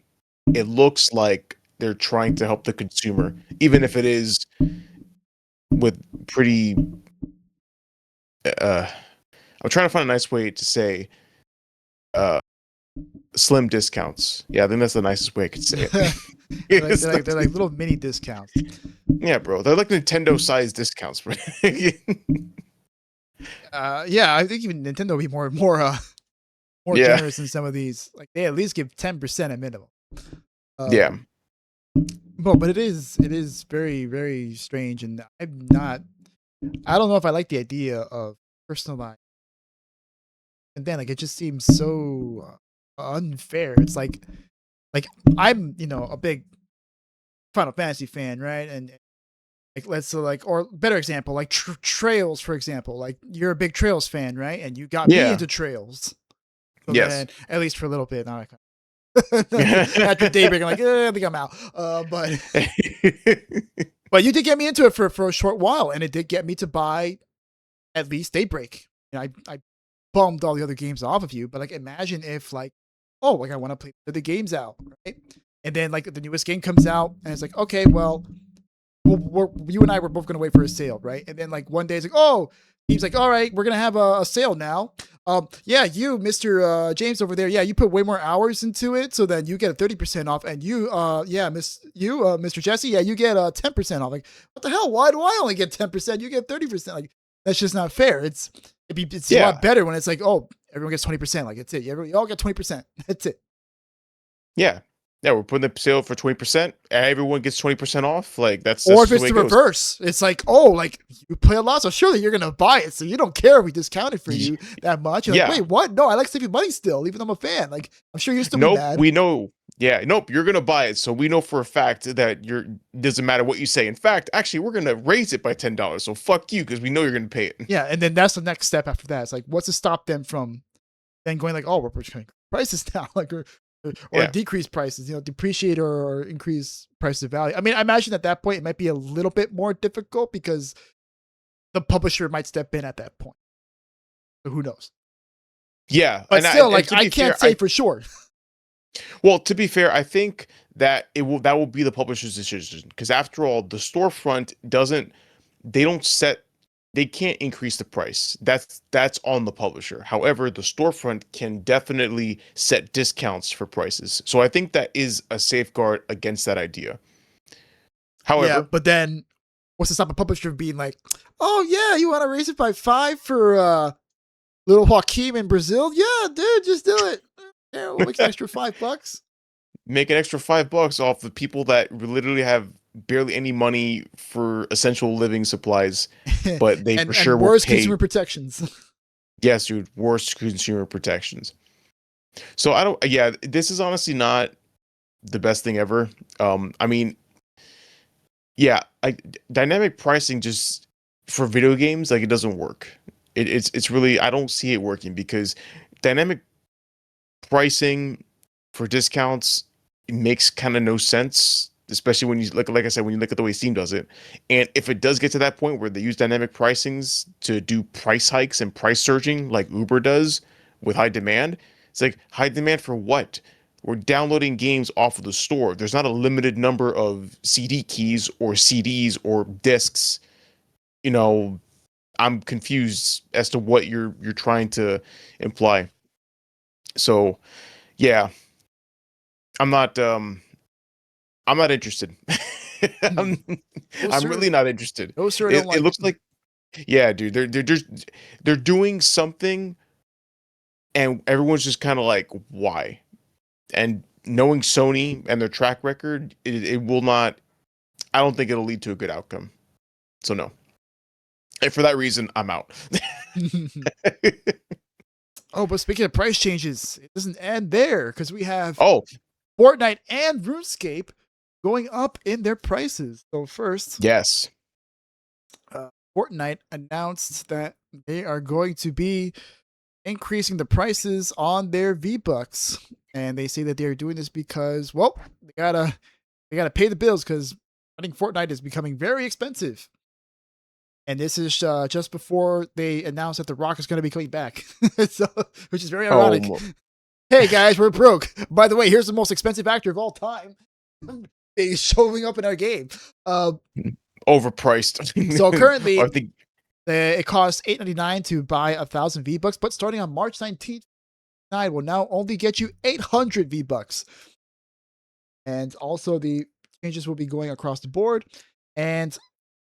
it looks like they're trying to help the consumer, even if it is with pretty I'm trying to find a nice way to say slim discounts. Yeah, I think that's the nicest way I could say it. they're like little mini discounts. Yeah, bro. They're like Nintendo-sized discounts. Yeah, I think even Nintendo will be more generous in some of these. Like, they at least give 10% at minimum. Yeah. But it is very, very strange, and I don't know if I like the idea of personalized. And then, like, it just seems so unfair. It's like I'm, a big Final Fantasy fan, right? And like, or better example, like Trails, for example. Like, you're a big Trails fan, right? And you got me into Trails. So then, at least for a little bit, now I after daybreak, I'm like, I think I'm out. But you did get me into it for a short while, and it did get me to buy at least daybreak. And I bummed all the other games off of you, but like imagine if like, oh, like I want to play the games out, right? And then like the newest game comes out, and it's like, okay, well, you and I were both gonna wait for a sale, right? And then like one day it's like, oh, he's like, all right, we're gonna have a sale now. Yeah, you, Mr. James over there, yeah, you put way more hours into it, so then you get a 30% off, and you, yeah, Mr. Jesse, yeah, you get 10% off. Like, what the hell? Why do I only get 10%? You get 30%. Like, that's just not fair. It's a lot better when it's like, oh, everyone gets 20%. Like, it's it. You all get 20%. That's it. Yeah. Yeah, we're putting the sale for 20%. Everyone gets 20% off. Like that's or if it's the reverse, it's like, oh, like you play a lot, so surely you're gonna buy it. So you don't care if we discounted for you that much. You're like, wait, what? No, I like saving money still, even though I'm a fan. Like I'm sure you're still be mad. We know. Yeah, nope, you're gonna buy it. So we know for a fact that doesn't matter what you say. In fact, actually, we're gonna raise it by $10. So fuck you, because we know you're gonna pay it. Yeah, and then that's the next step after that. It's like, what's to stop them from then going like, oh, we're pushing prices down, like or decrease prices, depreciate or increase price of value. I mean, I imagine at that point it might be a little bit more difficult because the publisher might step in at that point. So who knows? Yeah, but still, I can't say for sure. Well, to be fair, I think that that will be the publisher's decision, because after all, the storefront they can't increase the price. That's on the publisher. However, the storefront can definitely set discounts for prices. So I think that is a safeguard against that idea. However, but then what's to stop a publisher from being like, oh yeah, you want to raise it by 5 for little Joaquin in Brazil? Yeah, dude, just do it. Yeah, we'll make an extra $5. Make an extra $5 off the people that literally have barely any money for essential living supplies, but they for sure will pay. Consumer protections. Yes, dude, worst consumer protections. So this is honestly not the best thing ever. I mean, dynamic pricing just for video games, like it doesn't work. It's really, I don't see it working, because dynamic pricing for discounts makes kind of no sense, especially when you like I said, when you look at the way Steam does it. And if it does get to that point where they use dynamic pricings to do price hikes and price surging like Uber does with high demand, it's like, high demand for what? We're downloading games off of the store. There's not a limited number of CD keys or CDs or discs. I'm confused as to what you're trying to imply. So, yeah, I'm not interested. I'm really not interested. No, sir. It looks like, yeah, dude, they're doing something, and everyone's just kind of like, why? And knowing Sony and their track record, it will not. I don't think it'll lead to a good outcome. So no. And for that reason, I'm out. Oh, but speaking of price changes, it doesn't end there, because we have Fortnite and RuneScape going up in their prices. So first, yes, Fortnite announced that they are going to be increasing the prices on their V-Bucks, and they say that they're doing this because, well, they gotta pay the bills, because I think Fortnite is becoming very expensive. And this is just before they announced that The Rock is going to be coming back, which is very ironic. Hey guys, we're broke. By the way, here's the most expensive actor of all time. He's showing up in our game. Overpriced. So currently, it costs $8.99 to buy 1,000 V-Bucks, but starting on March 19th, will now only get you 800 V-Bucks. And also the changes will be going across the board. And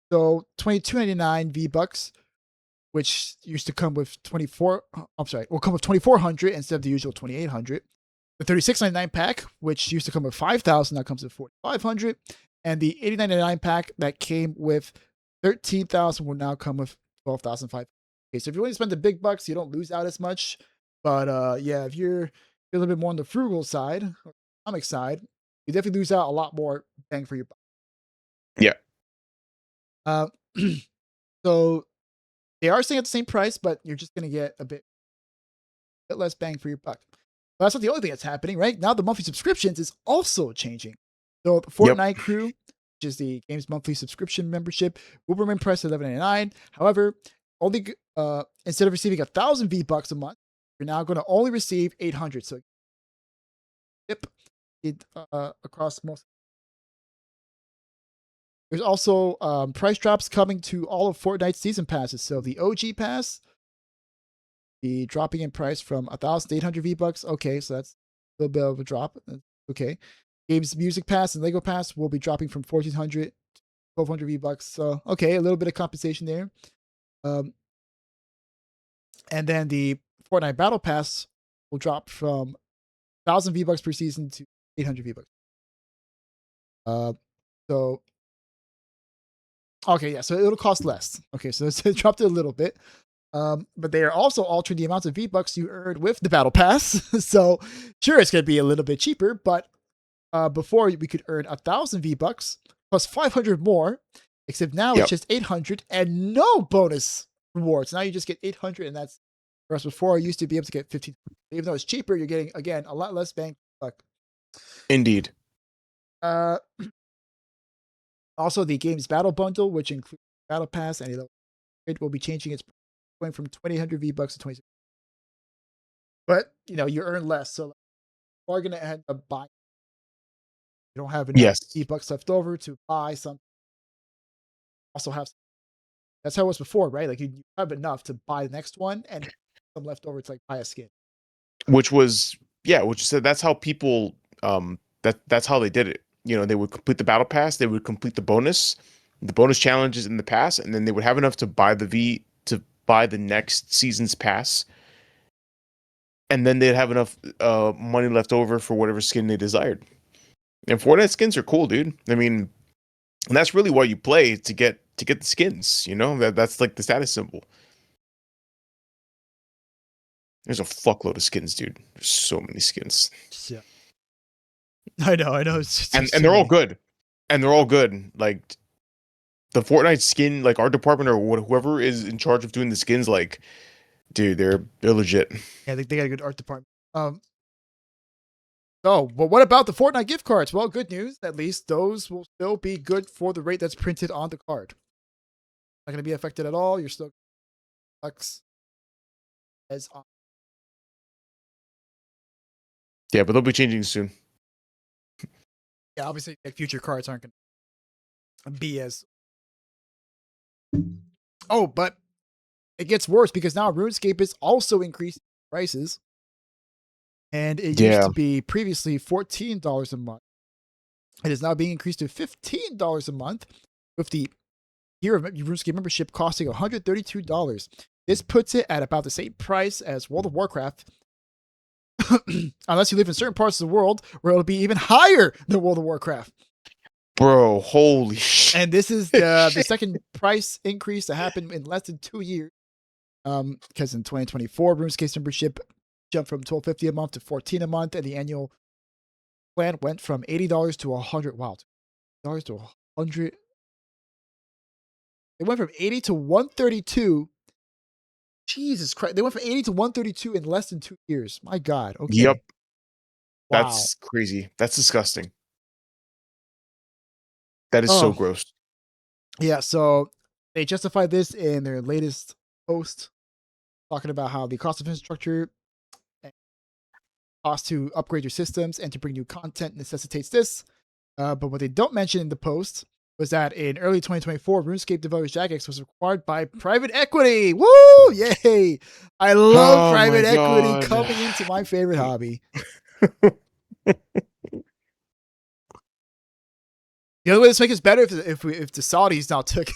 so $22.99 V-Bucks, which used to come with will come with 2,400 instead of the usual 2,800. The $36.99 pack, which used to come with 5,000, now comes with 4,500. And the $80.99 pack that came with 13,000 will now come with 12,500. Okay, so if you want to spend the big bucks, you don't lose out as much. But if you're a little bit more on the frugal side, or economic side, you definitely lose out a lot more bang for your buck. Yeah. So they are staying at the same price, but you're just going to get a bit bit less bang for your buck. But that's not the only thing that's happening, right? Now the monthly subscriptions is also changing. So the Fortnite crew, which is the game's monthly subscription membership, will remain priced at $11.99. However, only instead of receiving 1,000 V-Bucks a month, you're now going to only receive 800. So it across most. There's also price drops coming to all of Fortnite's season passes. So the OG pass, the dropping in price from 1,800 V-Bucks. Okay, so that's a little bit of a drop. Okay. Games Music Pass and Lego Pass will be dropping from 1,400 to 1,200 V-Bucks. So, okay, a little bit of compensation there. And then the Fortnite Battle Pass will drop from 1,000 V-Bucks per season to 800 V-Bucks. So, okay, yeah, so it'll cost less. Okay, so it's dropped it a little bit. But they are also altering the amounts of V-Bucks you earned with the Battle Pass. So, sure, it's going to be a little bit cheaper, but before we could earn 1,000 V-Bucks plus 500 more, except now it's just 800 and no bonus rewards. Now you just get 800, and that's, whereas before I used to be able to get 15. Even though it's cheaper, you're getting, again, a lot less bang for buck. Indeed. Also, the game's battle bundle, which includes battle pass and a level, it will be changing its going from 2,800 V-Bucks to 2,600. But you earn less, so you're going to end up buying. You don't have enough V-Bucks left over to buy something. Also have. That's how it was before, right? Like you have enough to buy the next one, and some left over to like buy a skin. Which said that's how people that's how they did it. They would complete the battle pass, they would complete the bonus challenges in the pass, and then they would have enough to buy the next season's pass, and then they'd have enough money left over for whatever skin they desired. And Fortnite skins are cool, dude. I mean, and that's really why you play, to get the skins. That's like the status symbol. There's a fuckload of skins, dude. There's so many skins. Yeah. I know. And they're all good. And they're all good. Like the Fortnite skin, like art department or whoever is in charge of doing the skins, like, dude, they're legit. Yeah, they got a good art department. But what about the Fortnite gift cards? Well, good news. At least those will still be good for the rate that's printed on the card. Not going to be affected at all. You're still bucks as on. Yeah, but they'll be changing soon. Yeah, obviously, like, future cards aren't going to be as. Oh, but it gets worse because now RuneScape is also increasing prices. And it used to be previously $14 a month. It is now being increased to $15 a month, with the year of RuneScape membership costing $132. This puts it at about the same price as World of Warcraft, unless you live in certain parts of the world where it'll be even higher than World of Warcraft. Bro, holy shit. And this is the second price increase that happened in less than 2 years. Because in 2024, RuneScape's membership jumped from $12.50 a month to $14 a month, and the annual plan went from $80 to $100. Wow, $80 to $100. It went from 80 to 132. Jesus Christ! They went from 80 to 132 in less than 2 years. My God. Okay. Yep. Wow. That's crazy. That's disgusting. That is so gross. Yeah. So they justified this in their latest post, talking about how the cost of infrastructure, cost to upgrade your systems, and to bring new content necessitates this. But what they don't mention in the post was that in early 2024, RuneScape developers Jagex was acquired by private equity. Woo! Yay! I love private equity coming into my favorite hobby. The only way this makes it better if the Saudis now took.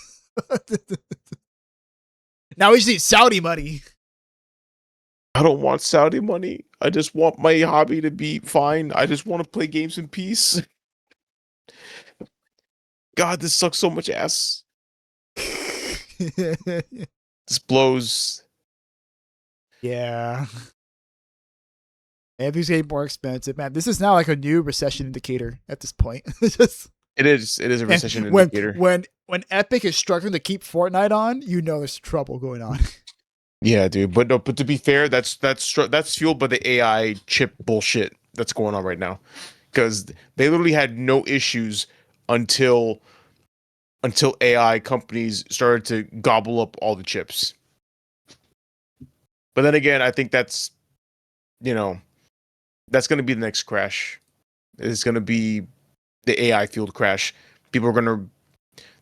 Now we just need Saudi money. I don't want Saudi money. I just want my hobby to be fine. I just want to play games in peace. God, this sucks so much ass. This blows. Yeah. Everything's getting more expensive, man. This is now like a new recession indicator at this point. It is a recession indicator. When Epic is struggling to keep Fortnite on, you know there's trouble going on. Yeah, dude. But no, but to be fair, that's fueled by the AI chip bullshit that's going on right now, because they literally had no issues until AI companies started to gobble up all the chips. But then again, I think that's that's going to be the next crash. It's going to be the AI fueled crash. People are going to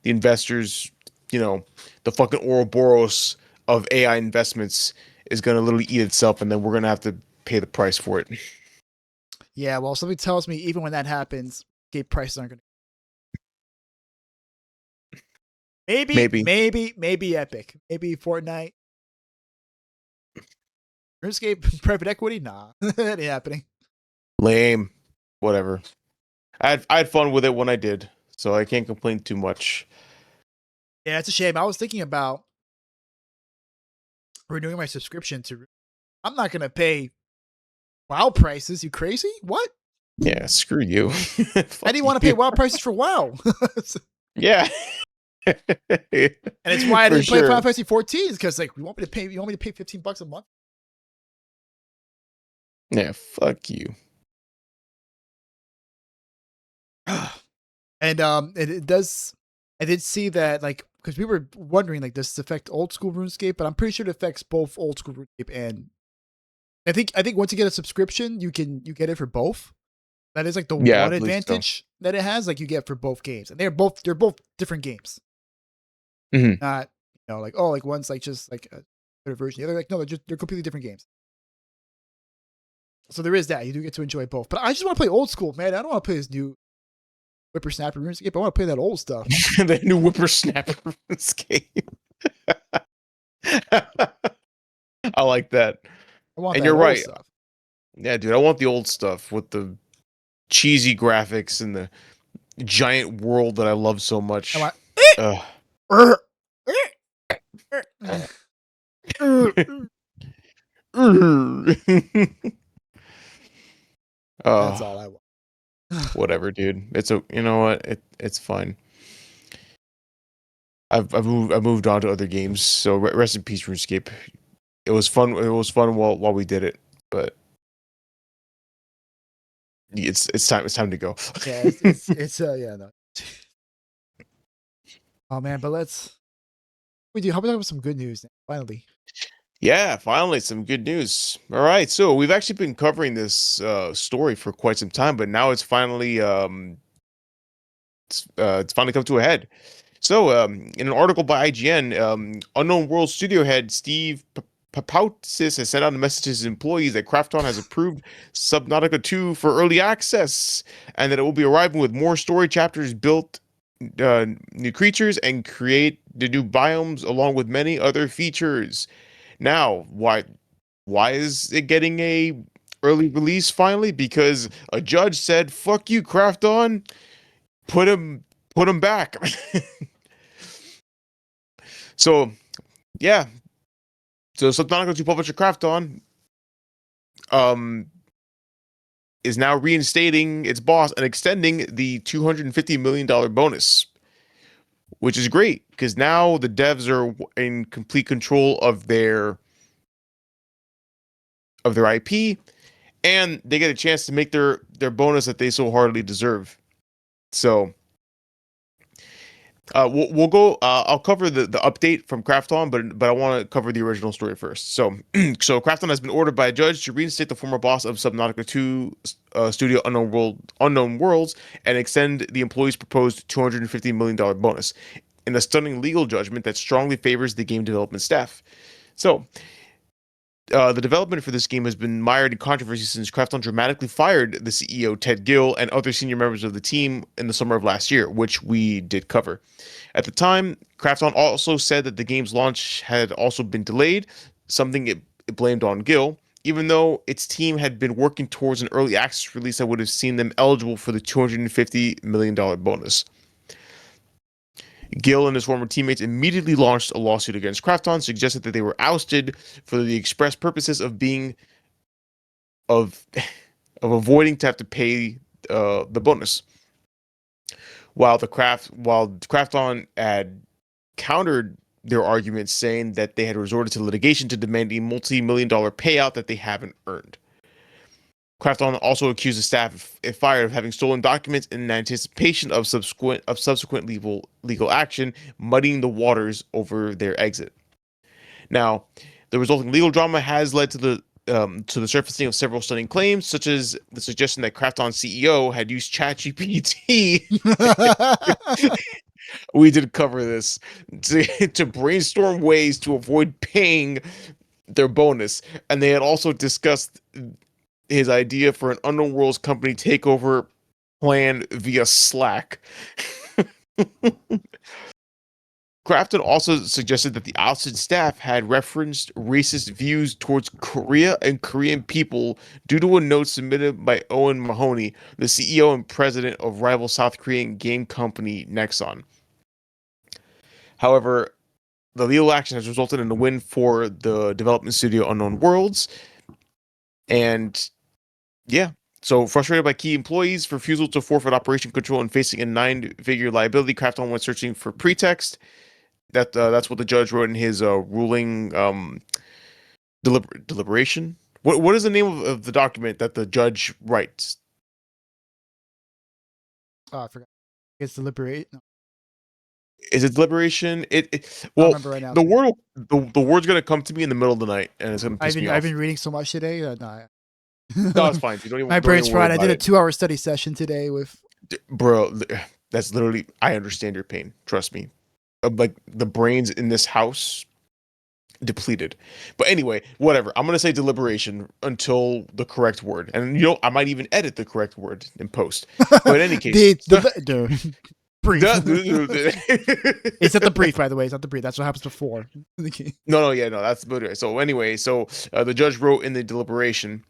the investors, the fucking Ouroboros of AI investments is going to literally eat itself, and then we're going to have to pay the price for it. Yeah, well, something tells me even when that happens, game prices aren't going to. Maybe Epic. Maybe Fortnite. RuneScape private equity? Nah, that ain't happening. Lame. Whatever. I had fun with it when I did, so I can't complain too much. Yeah, it's a shame. I was thinking about renewing my subscription to. I'm not gonna pay WoW prices. You crazy? What? Yeah, screw you. I didn't want to pay WoW prices for WoW. Yeah. And it's why I didn't play Final Fantasy 14 because like you want me to pay $15 a month? Yeah, fuck you. And it does. I did see that like because we were wondering like does this affect old school RuneScape, but I'm pretty sure it affects both old school RuneScape and I think once you get a subscription, you get it for both. That is like the one advantage that it has, like you get for both games, and they're both different games. Mm-hmm. Not like like one's like just like a version, the other like no, they're completely different games. So there is that you do get to enjoy both. But I just want to play old school, man. I don't want to play this new whippersnapper RuneScape. I want to play that old stuff. The new whippersnapper RuneScape. I like that. I want and that you're old right. Stuff. Yeah, dude, I want the old stuff with the cheesy graphics and the giant world that I love so much. That's all I want. Whatever, dude. It's you know what? It's fine. I've moved on to other games. So rest in peace, RuneScape. It was fun. It was fun while we did it, but it's time. It's time to go. Yeah, it's yeah no. Oh man, but how about talk about some good news finally? Yeah, finally some good news. All right, so we've actually been covering this story for quite some time, but now it's finally it's finally come to a head. So, in an article by IGN, Unknown World studio head Steve Papoutsis has sent out a message to his employees that Krafton has approved Subnautica 2 for early access, and that it will be arriving with more story chapters, built new creatures, and create the new biomes, along with many other features. Now, why is it getting a early release finally? Because a judge said, "Fuck you, Krafton. Put him back." So, yeah. So Subnautica 2 publisher Krafton is now reinstating its boss and extending the $250 million bonus, which is great because now the devs are in complete control of their IP, and they get a chance to make their bonus that they so hardly deserve. So we'll go. I'll cover the update from Krafton, but I want to cover the original story first. So Krafton has been ordered by a judge to reinstate the former boss of Subnautica 2 studio Unknown Worlds and extend the employee's proposed $250 million bonus in a stunning legal judgment that strongly favors the game development staff. So the development for this game has been mired in controversy since Krafton dramatically fired the CEO, Ted Gill, and other senior members of the team in the summer of last year, which we did cover. At the time, Krafton also said that the game's launch had also been delayed, something it blamed on Gill, even though its team had been working towards an early access release that would have seen them eligible for the $250 million bonus. Gill and his former teammates immediately launched a lawsuit against Krafton, suggested that they were ousted for the express purposes of avoiding to have to pay the bonus. While Krafton had countered their arguments, saying that they had resorted to litigation to demand a multi-million-dollar payout that they haven't earned. Krafton also accused the staff, if fired, of having stolen documents in anticipation of subsequent legal action, muddying the waters over their exit. Now, the resulting legal drama has led to the surfacing of several stunning claims, such as the suggestion that Krafton's CEO had used ChatGPT. We did cover this to brainstorm ways to avoid paying their bonus, and they had also discussed his idea for an Unknown Worlds company takeover plan via Slack. Krafton also suggested that the ousted staff had referenced racist views towards Korea and Korean people due to a note submitted by Owen Mahoney, the CEO and president of rival South Korean game company Nexon. However, the legal action has resulted in a win for the development studio Unknown Worlds. And yeah, so frustrated by key employees' refusal to forfeit operation control and facing a 9-figure liability, Krafton went searching for pretext. That's what the judge wrote in his ruling deliberation. What is the name of the document that the judge writes? Oh, I forgot. It's deliberate. No. Is it deliberation? Well, I remember right now. The word's gonna come to me in the middle of the night, and it's gonna piss me off. I've been reading so much today. No, it's fine. You don't even. My brain's fried. I did a 2-hour study session today with. Bro, that's literally. I understand your pain. Trust me. Like the brains in this house depleted. But anyway, whatever. I'm gonna say deliberation until the correct word, and I might even edit the correct word in post. But in any case, brief. It's not the brief, by the way. It's not the brief. That's what happens before. No. That's so. Anyway, the judge wrote in the deliberation.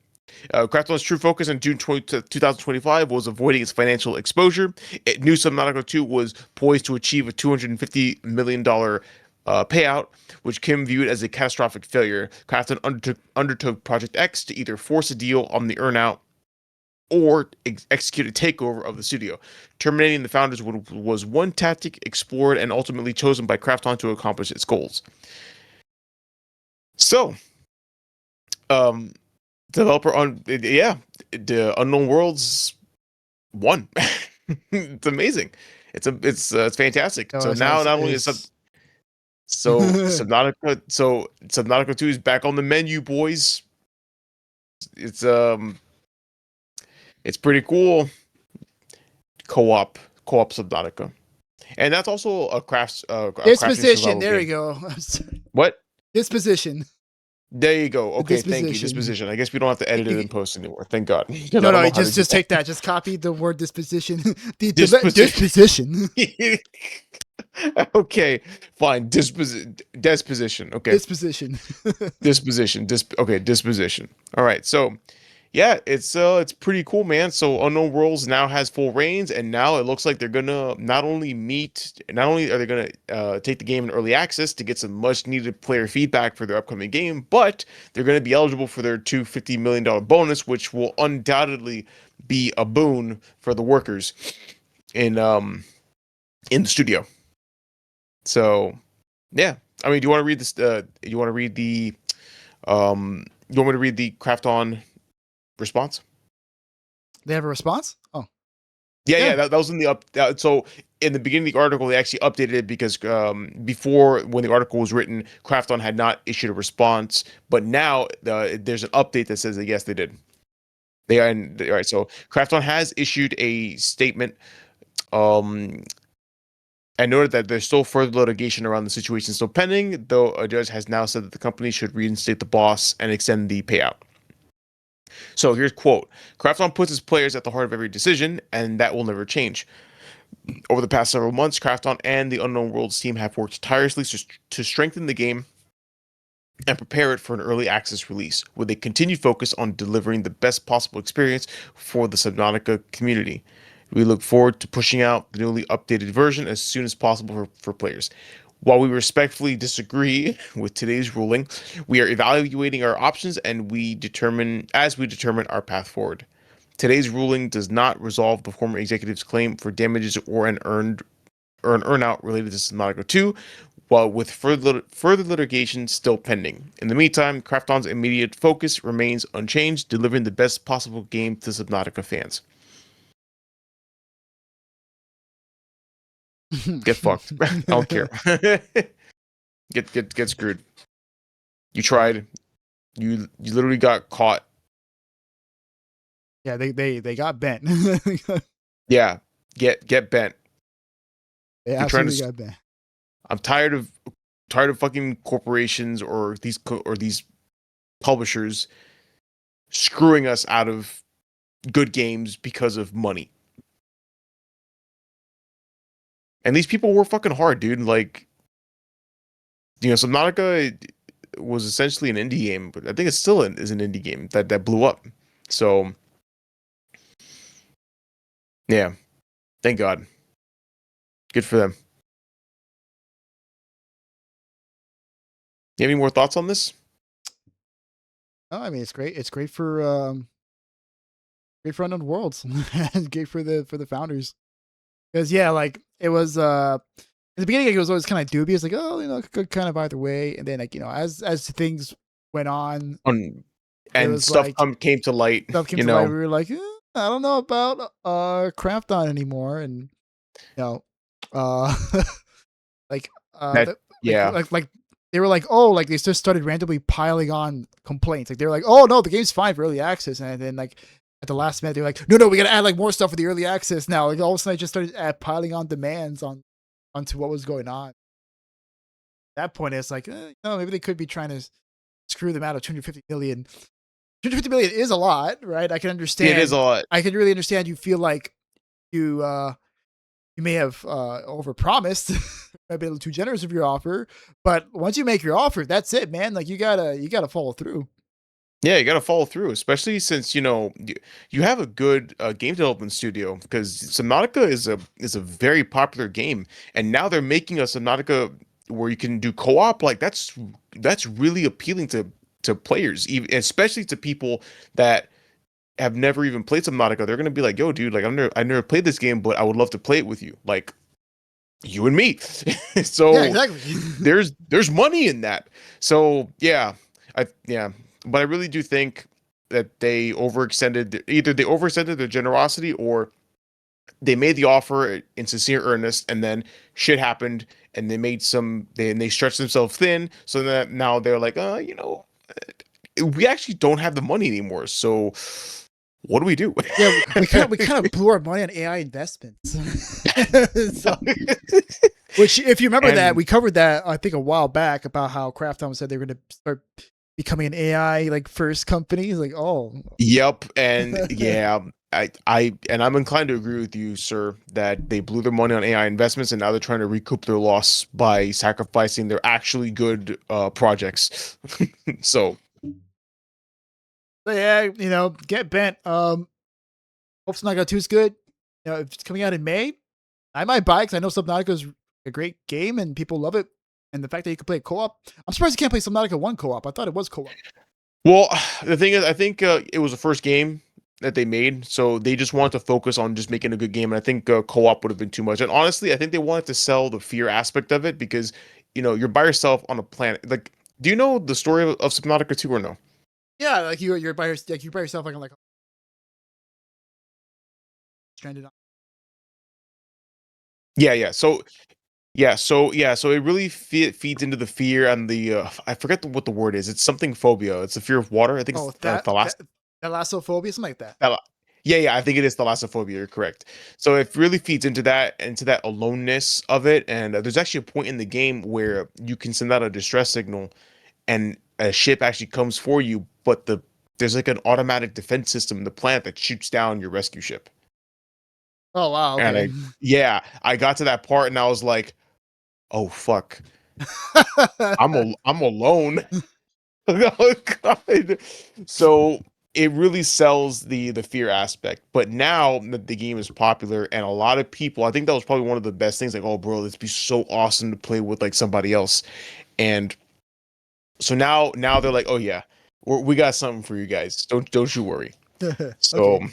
Krafton's true focus in June 2025 was avoiding its financial exposure. It knew Subnautica 2 was poised to achieve a $250 million payout, which Kim viewed as a catastrophic failure. Krafton undertook Project X to either force a deal on the earnout or execute a takeover of the studio. Terminating the founders was one tactic explored and ultimately chosen by Krafton to accomplish its goals. So, developer the Unknown Worlds won. It's amazing. It's fantastic. So now not only is Subnautica 2 is back on the menu, boys. It's pretty cool. Co-op Subnautica, and that's also a disposition. There you go. What disposition? There you go. Okay, thank you. Disposition. I guess we don't have to edit it in post anymore. Thank God. No, just take that. Just copy the word disposition. Disposition. Okay, fine. Disposition. Okay. Disposition. Disposition. All right. So, yeah, it's pretty cool, man. So Unknown Worlds now has full reins, and now it looks like they're gonna not only are they gonna take the game in early access to get some much needed player feedback for their upcoming game, but they're gonna be eligible for their $250 million bonus, which will undoubtedly be a boon for the workers in the studio. So, yeah. I mean, do you want to read this? You want to read the? You want me to read the Krafton response? They have a response? Oh, yeah. That was in the so in the beginning of the article, they actually updated it because before, when the article was written, Krafton had not issued a response, but now there's an update that says that yes, they did. They are all right. So Krafton has issued a statement. I noted that there's still further litigation around the situation still pending, though a judge has now said that the company should reinstate the boss and extend the payout. So here's quote: Krafton puts his players at the heart of every decision, and that will never change. Over the past several months, Krafton and the Unknown Worlds team have worked tirelessly to strengthen the game and prepare it for an early access release, with a continued focus on delivering the best possible experience for the Subnautica community. We look forward to pushing out the newly updated version as soon as possible for players. While we respectfully disagree with today's ruling, we are evaluating our options and we determine our path forward. Today's ruling does not resolve the former executive's claim for damages or an earnout related to Subnautica 2. while with further litigation still pending. In the meantime, Krafton's immediate focus remains unchanged, delivering the best possible game to Subnautica fans. Get fucked. I don't care. Get screwed. You tried. You literally got caught. Yeah, they got bent. Yeah, get bent. They absolutely got bent. I'm tired of fucking corporations or these publishers screwing us out of good games because of money. And these people were fucking hard, dude. Like, Subnautica was essentially an indie game, but I think it still is an indie game that blew up. So, yeah, thank God. Good for them. You have any more thoughts on this? Oh, I mean, it's great. It's great for Unknown Worlds. Great for the founders. Because yeah, like it was in the beginning, it was always kind of dubious, like, oh, it could kind of either way. And then, like, as things went on, and stuff came to light. Stuff came to light. We were like, I don't know about Krafton anymore, and like they were like, oh, like they just started randomly piling on complaints. Like they were like, oh no, the game's fine for early access, and then like at the last minute they're like, no, we gotta add like more stuff for the early access now. Like all of a sudden, I just started piling on demands onto what was going on. At that point, it's like, maybe they could be trying to screw them out of 250 million. 250 million is a lot, right? I can understand. It is a lot. I can really understand. You feel like you may have overpromised, might be a little too generous of your offer, but once you make your offer, that's it, man. Like you gotta follow through. Yeah, you gotta follow through, especially since you have a good game development studio, because Subnautica is a very popular game, and now they're making a Subnautica where you can do co-op. Like that's really appealing to players, even especially to people that have never even played Subnautica. They're gonna be like, yo, dude, like I never played this game, but I would love to play it with you, like you and me. So yeah, exactly. there's money in that. So but I really do think that they overextended. Either they overextended their generosity, or they made the offer in sincere earnest, and then shit happened, and they stretched themselves thin. So that now they're like, we actually don't have the money anymore. So what do we do? Yeah, we kind of blew our money on AI investments. Which, if you remember that, we covered that I think a while back about how Krafton said they were going to start becoming an AI like first company. Like, oh, yep, and yeah, I'm inclined to agree with you, sir, that they blew their money on AI investments, and now they're trying to recoup their loss by sacrificing their actually good projects. So yeah, get bent. Hope Subnautica 2 is good. If it's coming out in May, I might buy it because I know Subnautica is a great game and people love it. And the fact that you can play co-op, I'm surprised you can't play Subnautica 1 co-op. I thought it was co-op. Well, the thing is, I think it was the first game that they made, so they just wanted to focus on just making a good game. And I think co-op would have been too much. And honestly, I think they wanted to sell the fear aspect of it because, you're by yourself on a planet. Like, do you know the story of Subnautica 2 or no? Yeah, like you're by yourself, like stranded on. Yeah. So it really feeds into the fear and the I forget what the word is. It's something phobia. It's the fear of water. I think it's thalassophobia, something like that. Yeah, I think it is thalassophobia. You're correct. So it really feeds into that aloneness of it. And there's actually a point in the game where you can send out a distress signal, and a ship actually comes for you, but there's like an automatic defense system in the planet that shoots down your rescue ship. Oh wow! Okay. And I got to that part and I was like, oh fuck, I'm alone. Oh god! So it really sells the fear aspect. But now that the game is popular and a lot of people, I think that was probably one of the best things. Like, oh bro, this would be so awesome to play with like somebody else. And so now they're like, oh yeah, we got something for you guys. Don't you worry. So. Okay.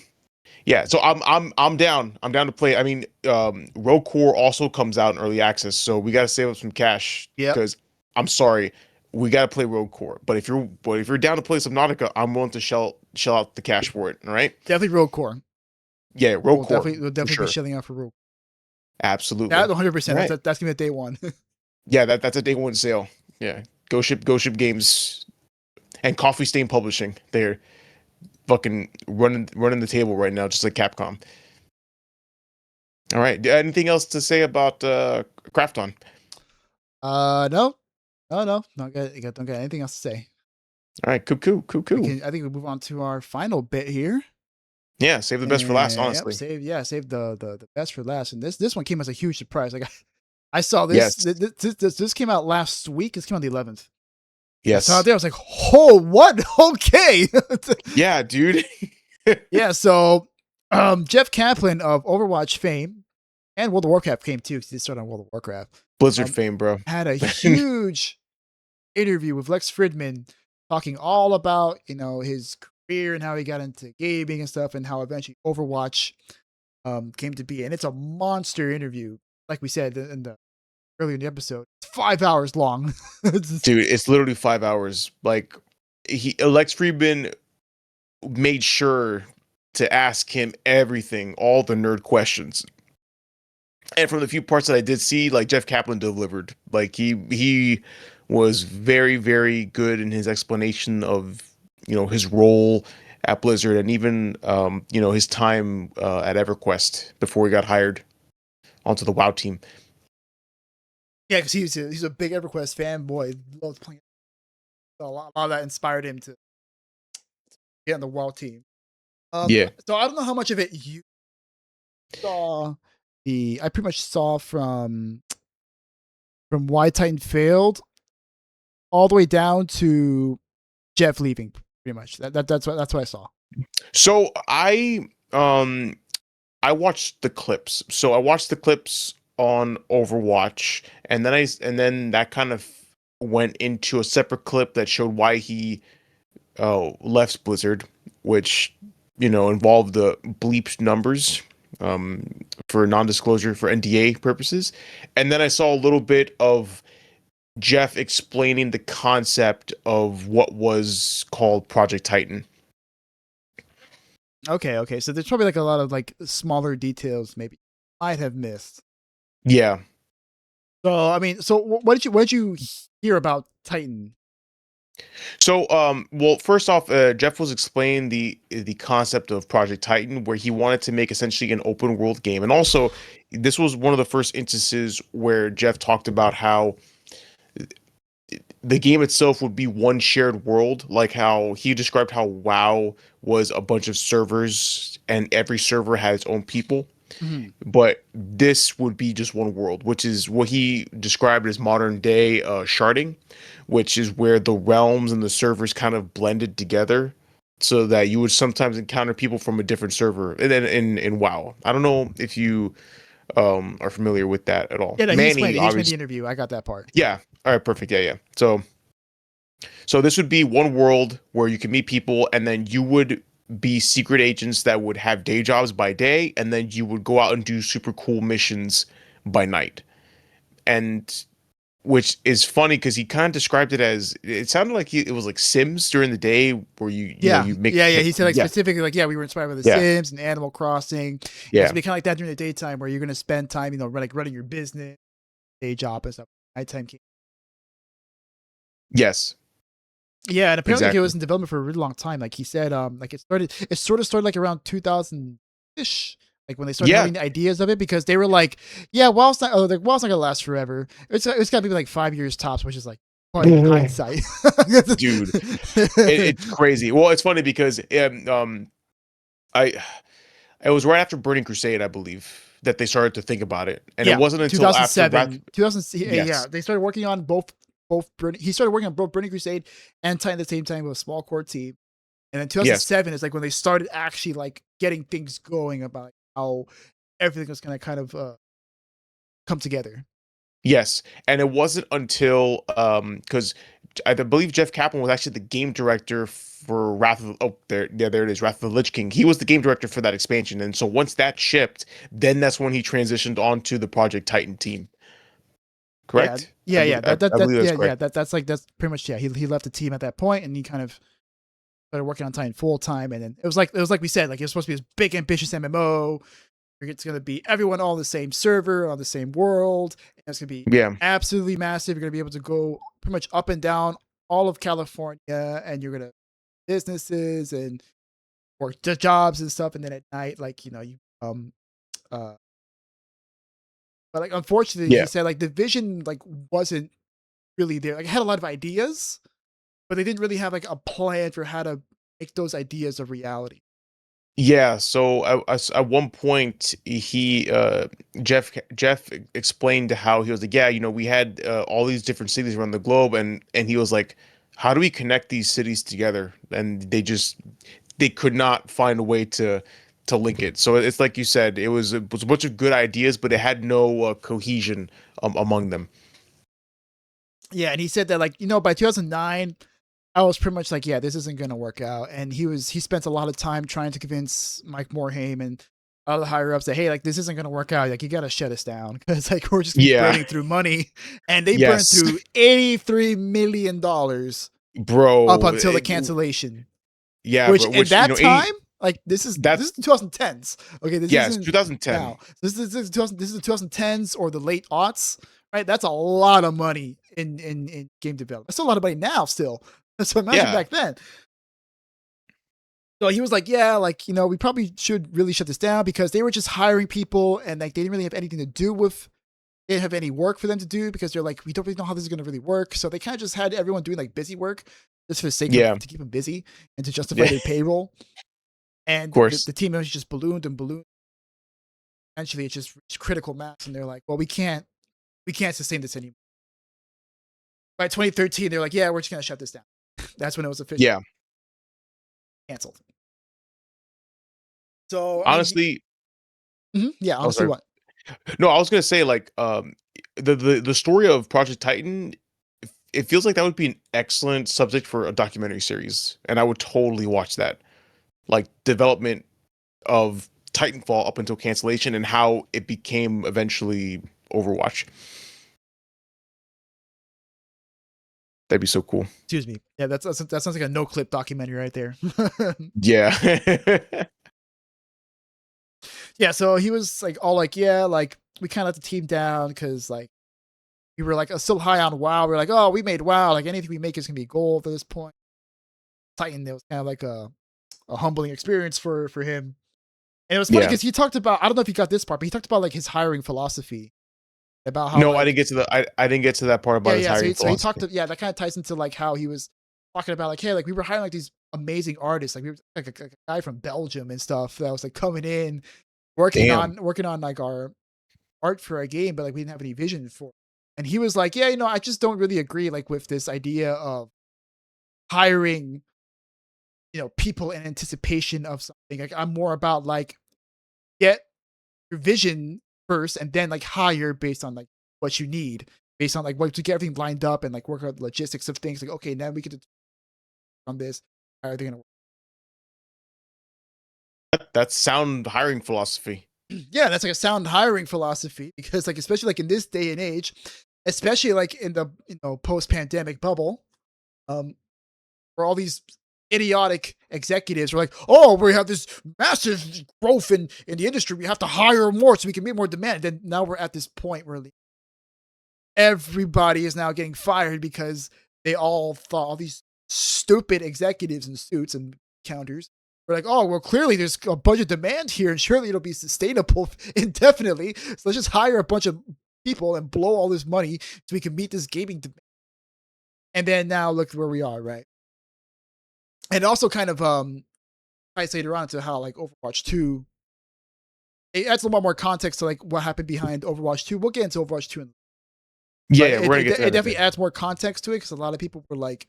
Yeah, so I'm down. I'm down to play. I mean, Rogue Core also comes out in early access, so we got to save up some cash. Yeah. Because I'm sorry, we got to play Rogue Core. But if you're down to play Subnautica, I'm willing to shell out the cash for it. All right. Definitely Rogue Core. Yeah, Rogue Core. We'll definitely sure. be shelling out for Rogue. Absolutely. That 100%. Right. That's gonna be a day one. Yeah, that's a day one sale. Yeah, Go Ship Games and Coffee Stain Publishing. They're fucking running the table right now, just like Capcom. All right. Anything else to say about Krafton? No. Don't got anything else to say. All right, cool. I think we move on to our final bit here. Yeah, save the best for last. Honestly, save the best for last. And this one came as a huge surprise. Like I saw this. Yes. This came out last week. This came out the 11th. Yes. I saw it there. I was like, oh, what? Okay. Yeah, dude. Yeah. So, Jeff Kaplan of Overwatch fame and World of Warcraft fame too, because he started on World of Warcraft. Blizzard fame, bro. Had a huge interview with Lex Fridman, talking all about his career and how he got into gaming and stuff, and how eventually Overwatch came to be. And it's a monster interview, like we said earlier in the episode. It's 5 hours long. Dude, it's literally 5 hours. Like Lex Fridman made sure to ask him everything, all the nerd questions. And from the few parts that I did see, like Jeff Kaplan delivered. Like he was very, very good in his explanation of his role at Blizzard, and even his time at EverQuest before he got hired onto the WoW team. Yeah, because he's a big EverQuest fanboy. Loves playing. So a lot of that inspired him to get on the WoW team. Yeah. So I don't know how much of it you saw. I pretty much saw from Why Titan Failed all the way down to Jeff leaving. Pretty much. That's what I saw. So I watched the clips. So I watched the clips on Overwatch, and then that kind of went into a separate clip that showed why he left Blizzard, which involved the bleeped numbers for non-disclosure for NDA purposes. And then I saw a little bit of Jeff explaining the concept of what was called Project Titan. Okay. So there's probably like a lot of like smaller details maybe I might have missed. Yeah. So I mean, what did you hear about Titan? So, well, first off, Jeff was explaining the concept of Project Titan, where he wanted to make essentially an open world game, and also this was one of the first instances where Jeff talked about how the game itself would be one shared world, like how he described how WoW was a bunch of servers and every server had its own people. Mm-hmm. But this would be just one world, which is what he described as modern day sharding, which is where the realms and the servers kind of blended together, so that you would sometimes encounter people from a different server. And then in WoW, I don't know if you are familiar with that at all. Yeah, no, he explained the interview. I got that part. Yeah. All right. Perfect. Yeah. So this would be one world where you can meet people, and then you would be secret agents that would have day jobs by day, and then you would go out and do super cool missions by night. And which is funny because he kind of described it as, it sounded like it was like Sims during the day where you make he said like specifically like we were inspired by the Sims and Animal Crossing. It's be kind of like that during the daytime where you're going to spend time running your business, day job and stuff. Nighttime. Yes. Yeah, and apparently it was in development for a really long time. Like he said, like it sort of started like around 2000-ish, like when they started having the ideas of it, because they were like, WoW's not gonna last forever. It's got to be like 5 years tops, which is like funny in hindsight. Dude, it's crazy. Well, it's funny because it was right after Burning Crusade, I believe, that they started to think about it, and it wasn't until 2007. Yeah, they started working on both. He started working on both Burning Crusade and Titan at the same time with a small core team, and then 2007 is like when they started actually like getting things going about how everything was going to kind of come together. Yes, and it wasn't until because I believe Jeff Kaplan was actually the game director for Wrath of there it is, Wrath of the Lich King. He was the game director for that expansion, and so once that shipped, then that's when he transitioned onto the Project Titan team. Correct? Yeah. I believe that's correct. That's pretty much he left the team at that point, and he kind of started working on Titan full time. And then it was like we said, like it was supposed to be this big ambitious MMO. It's going to be everyone all on the same server, on the same world. And it's going to be absolutely massive. You're going to be able to go pretty much up and down all of California, and you're going to businesses and work jobs and stuff. And then at night, like, you know, but like, unfortunately, he said like the vision like wasn't really there. Like, I had a lot of ideas, but they didn't really have like a plan for how to make those ideas a reality. Yeah, so at one point he Jeff explained how he was like, yeah, you know, we had all these different cities around the globe, and he was like, how do we connect these cities together? And they could not find a way to link it. So it's like you said, it was a bunch of good ideas, but it had no cohesion among them. Yeah, and he said that, like, you know, by 2009, I was pretty much like, yeah, this isn't going to work out. And he spent a lot of time trying to convince Mike Morhaime and all the higher ups that, hey, like, this isn't going to work out. Like, you got to shut us down, because like we're just burning through money. And they burned through $83 million, bro, up until the cancellation. Yeah, which at that time, like this is the 2010s. Okay, this is 2010. Now. This is the 2010s or the late aughts, right? That's a lot of money in game development. That's a lot of money now still. So imagine back then. So he was like, yeah, like, you know, we probably should really shut this down, because they were just hiring people, and like they didn't really have anything to do with, they didn't have any work for them to do, because they're like, we don't really know how this is going to really work. So they kind of just had everyone doing like busy work just for the sake of to keep them busy and to justify their payroll. And the team members just ballooned and ballooned. Eventually it just reached critical mass, and they're like, well, we can't sustain this anymore. By 2013, they're like, yeah, we're just going to shut this down. That's when it was officially canceled. So honestly, honestly, what? No, I was gonna say, like, the story of Project Titan, it feels like that would be an excellent subject for a documentary series, and I would totally watch that. Like, development of Titanfall up until cancellation, and how it became eventually Overwatch. That'd be so cool. Excuse me. Yeah, that sounds like a no-clip documentary right there. Yeah. Yeah, so he was like, all like, yeah, like, we kind of let the team down, because like we were like still high on WoW. We were like, oh, we made WoW. Like, anything we make is gonna be gold at this point. Titan, it was kind of like a humbling experience for him. And it was funny because he talked about, I don't know if you got this part, but he talked about like his hiring philosophy. About how I didn't get to I didn't get to that part about his hiring philosophy. So he talked that kind of ties into like how he was talking about like, hey, like we were hiring like these amazing artists, like we were like a guy from Belgium and stuff that was like coming in, working on like our art for our game, but like we didn't have any vision for it. And he was like, yeah, you know, I just don't really agree like with this idea of hiring, you know, people in anticipation of something. Like, I'm more about like, get your vision first, and then like hire based on like what you need, based on like what to get everything lined up, and like work out the logistics of things. Like, okay, now we get on this. How are they gonna work? That's sound hiring philosophy. Yeah, that's like a sound hiring philosophy, because like, especially like in this day and age, especially like in the, you know, post-pandemic bubble, where all these idiotic executives are like, oh, we have this massive growth in the industry, we have to hire more so we can meet more demand. And then now we're at this point where everybody is now getting fired, because they all thought, all these stupid executives in suits and counters were like, oh, well, clearly there's a bunch of demand here, and surely it'll be sustainable indefinitely, so let's just hire a bunch of people and blow all this money so we can meet this gaming demand. And then now look where we are, right? And also kind of ties later on to how like Overwatch 2, it adds a little more context to like what happened behind Overwatch 2. We'll get into Overwatch 2 it definitely adds more context to it, because a lot of people were like,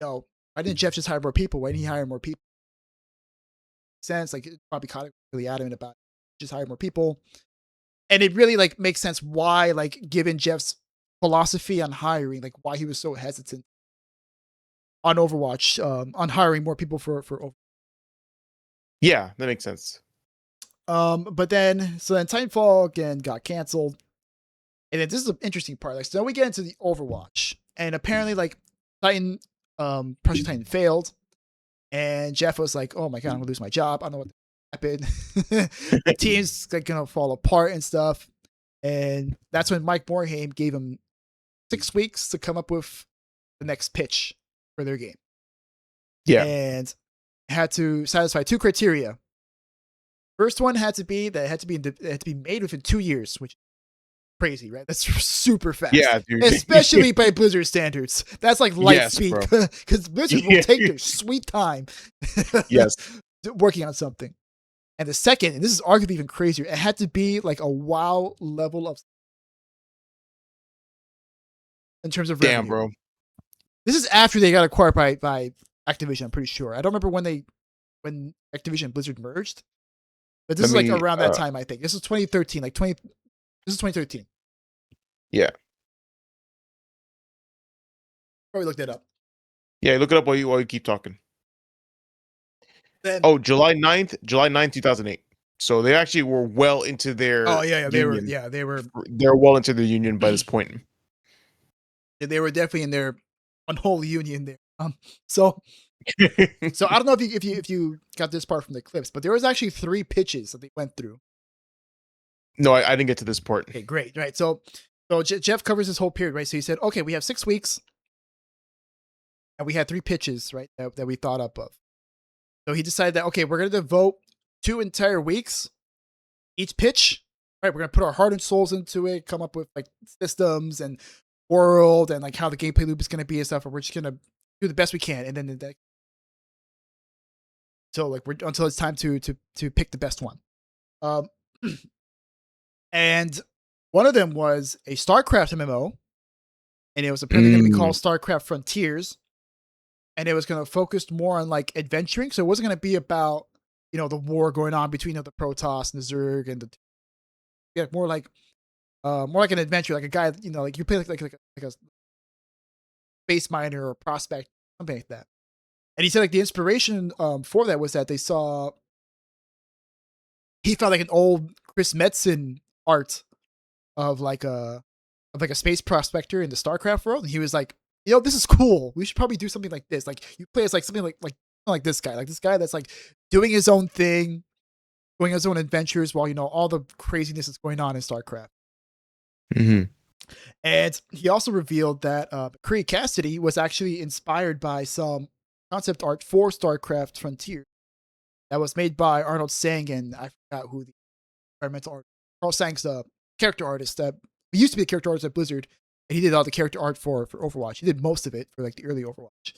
yo, why didn't Jeff just hire more people? Why didn't he hire more people? Sense, like, it probably caught it really adamant about it. Just hire more people. And it really like makes sense why, like, given Jeff's philosophy on hiring, like why he was so hesitant on Overwatch, on hiring more people for Overwatch. Yeah, that makes sense. But then Titanfall again got canceled. And then this is an interesting part. Like, so then we get into the Overwatch. And apparently, like, Project Titan failed. And Jeff was like, oh my God, I'm gonna lose my job. I don't know what happened. The team's like gonna fall apart and stuff. And that's when Mike Morhaime gave him 6 weeks to come up with the next pitch for their game. Yeah. And had to satisfy 2 criteria. First one had to be that it had to be made within 2 years, which is crazy, right? That's super fast. Yeah, dude. Especially by Blizzard standards. That's like light speed, because Blizzard will take their sweet time. Yes. Working on something. And the second, and this is arguably even crazier, it had to be like a WoW level of in terms of revenue. Damn, bro. This is after they got acquired by Activision, I'm pretty sure. I don't remember when Activision and Blizzard merged. But this is like around that time, I think. This is 2013, this is 2013. Yeah. Probably look that up. Yeah, look it up while you keep talking. Then, July 9th, 2008. So they actually were well into their they're well into the union by this point. They were definitely in their unholy union there. So I don't know if you got this part from the clips, but there was actually 3 pitches that they went through. No, I didn't get to this part. Okay, great. Right. So Jeff covers this whole period, right? So he said, okay, we have 6 weeks and we had 3 pitches, right, that we thought up of. So he decided that, okay, we're going to devote 2 entire weeks each pitch, right? We're going to put our heart and souls into it, come up with like systems and world and like how the gameplay loop is going to be and stuff. And we're just going to do the best we can. And then until it's time to pick the best one. And one of them was a StarCraft MMO, and it was apparently going to be called StarCraft Frontiers, and it was going to focus more on like adventuring. So it wasn't going to be about the war going on between the Protoss and the Zerg and more like an adventure, like a guy like you play like a space miner or prospect, something like that. And he said like the inspiration for that was that he found like an old Chris Metzen art of like a space prospector in the StarCraft world, and he was like, this is cool. We should probably do something like this. Like you play as like something like this guy that's like doing his own thing, going his own adventures while all the craziness is going on in StarCraft. Mm-hmm. And he also revealed that Cree Cassidy was actually inspired by some concept art for StarCraft Frontier that was made by Arnold Sang, and I forgot who the environmental art. Carl Sang's the character artist that used to be the character artist at Blizzard, and he did all the character art for Overwatch. He did most of it for like the early Overwatch.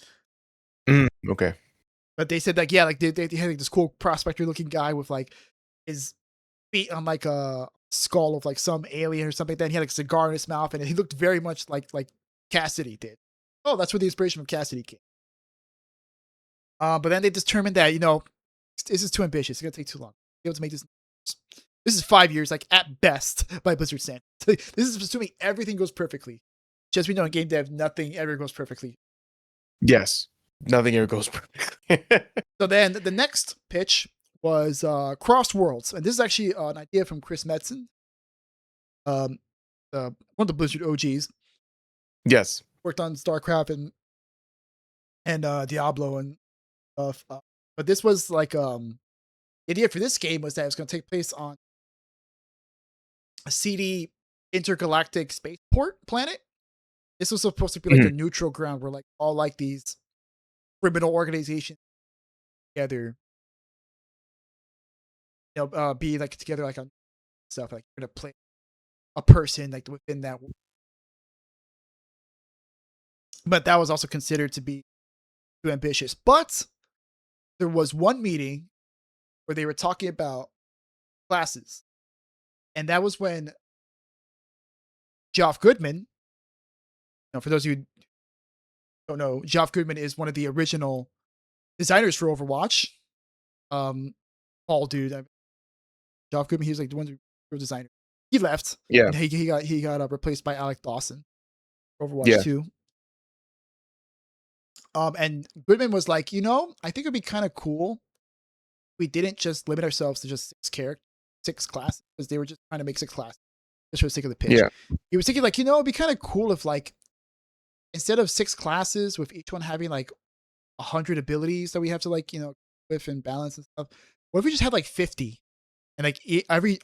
Okay. But they said like, yeah, like they had like this cool prospector looking guy with like his feet on like a skull of like some alien or something like that. And he had like a cigar in his mouth, and he looked very much like Cassidy did. Oh, that's where the inspiration from Cassidy came. But then they determined that this is too ambitious. It's gonna take too long. Be able to make this. This is 5 years, like at best, by Blizzard standards. This is assuming everything goes perfectly. Just we know in game dev, nothing ever goes perfectly. Yes, nothing ever goes perfectly. So then the next pitch was Cross Worlds, and this is actually an idea from Chris Metzen, one of the Blizzard OGs. Yes, worked on StarCraft and Diablo and stuff. But this was like the idea for this game was that it was going to take place on a seedy intergalactic spaceport planet. This was supposed to be like a neutral ground where like all like these criminal organizations together, be like together like on stuff like you're gonna play a person like within that. But that was also considered to be too ambitious. But there was one meeting where they were talking about classes, and that was when Geoff Goodman, for those of you who don't know, Geoff Goodman is one of the original designers for Overwatch. Paul dude, Geoff Goodman, he was like the one who designer. He left. Yeah. And he got replaced by Alec Dawson, Overwatch 2. And Goodman was like, I think it'd be kind of cool. We didn't just limit ourselves to just 6 classes, because they were just trying to make 6 classes just for the sake of the pitch. Yeah. He was thinking like, it'd be kind of cool if like, instead of 6 classes with each one having like 100 abilities that we have to like, with and balance and stuff. What if we just had like 50, and like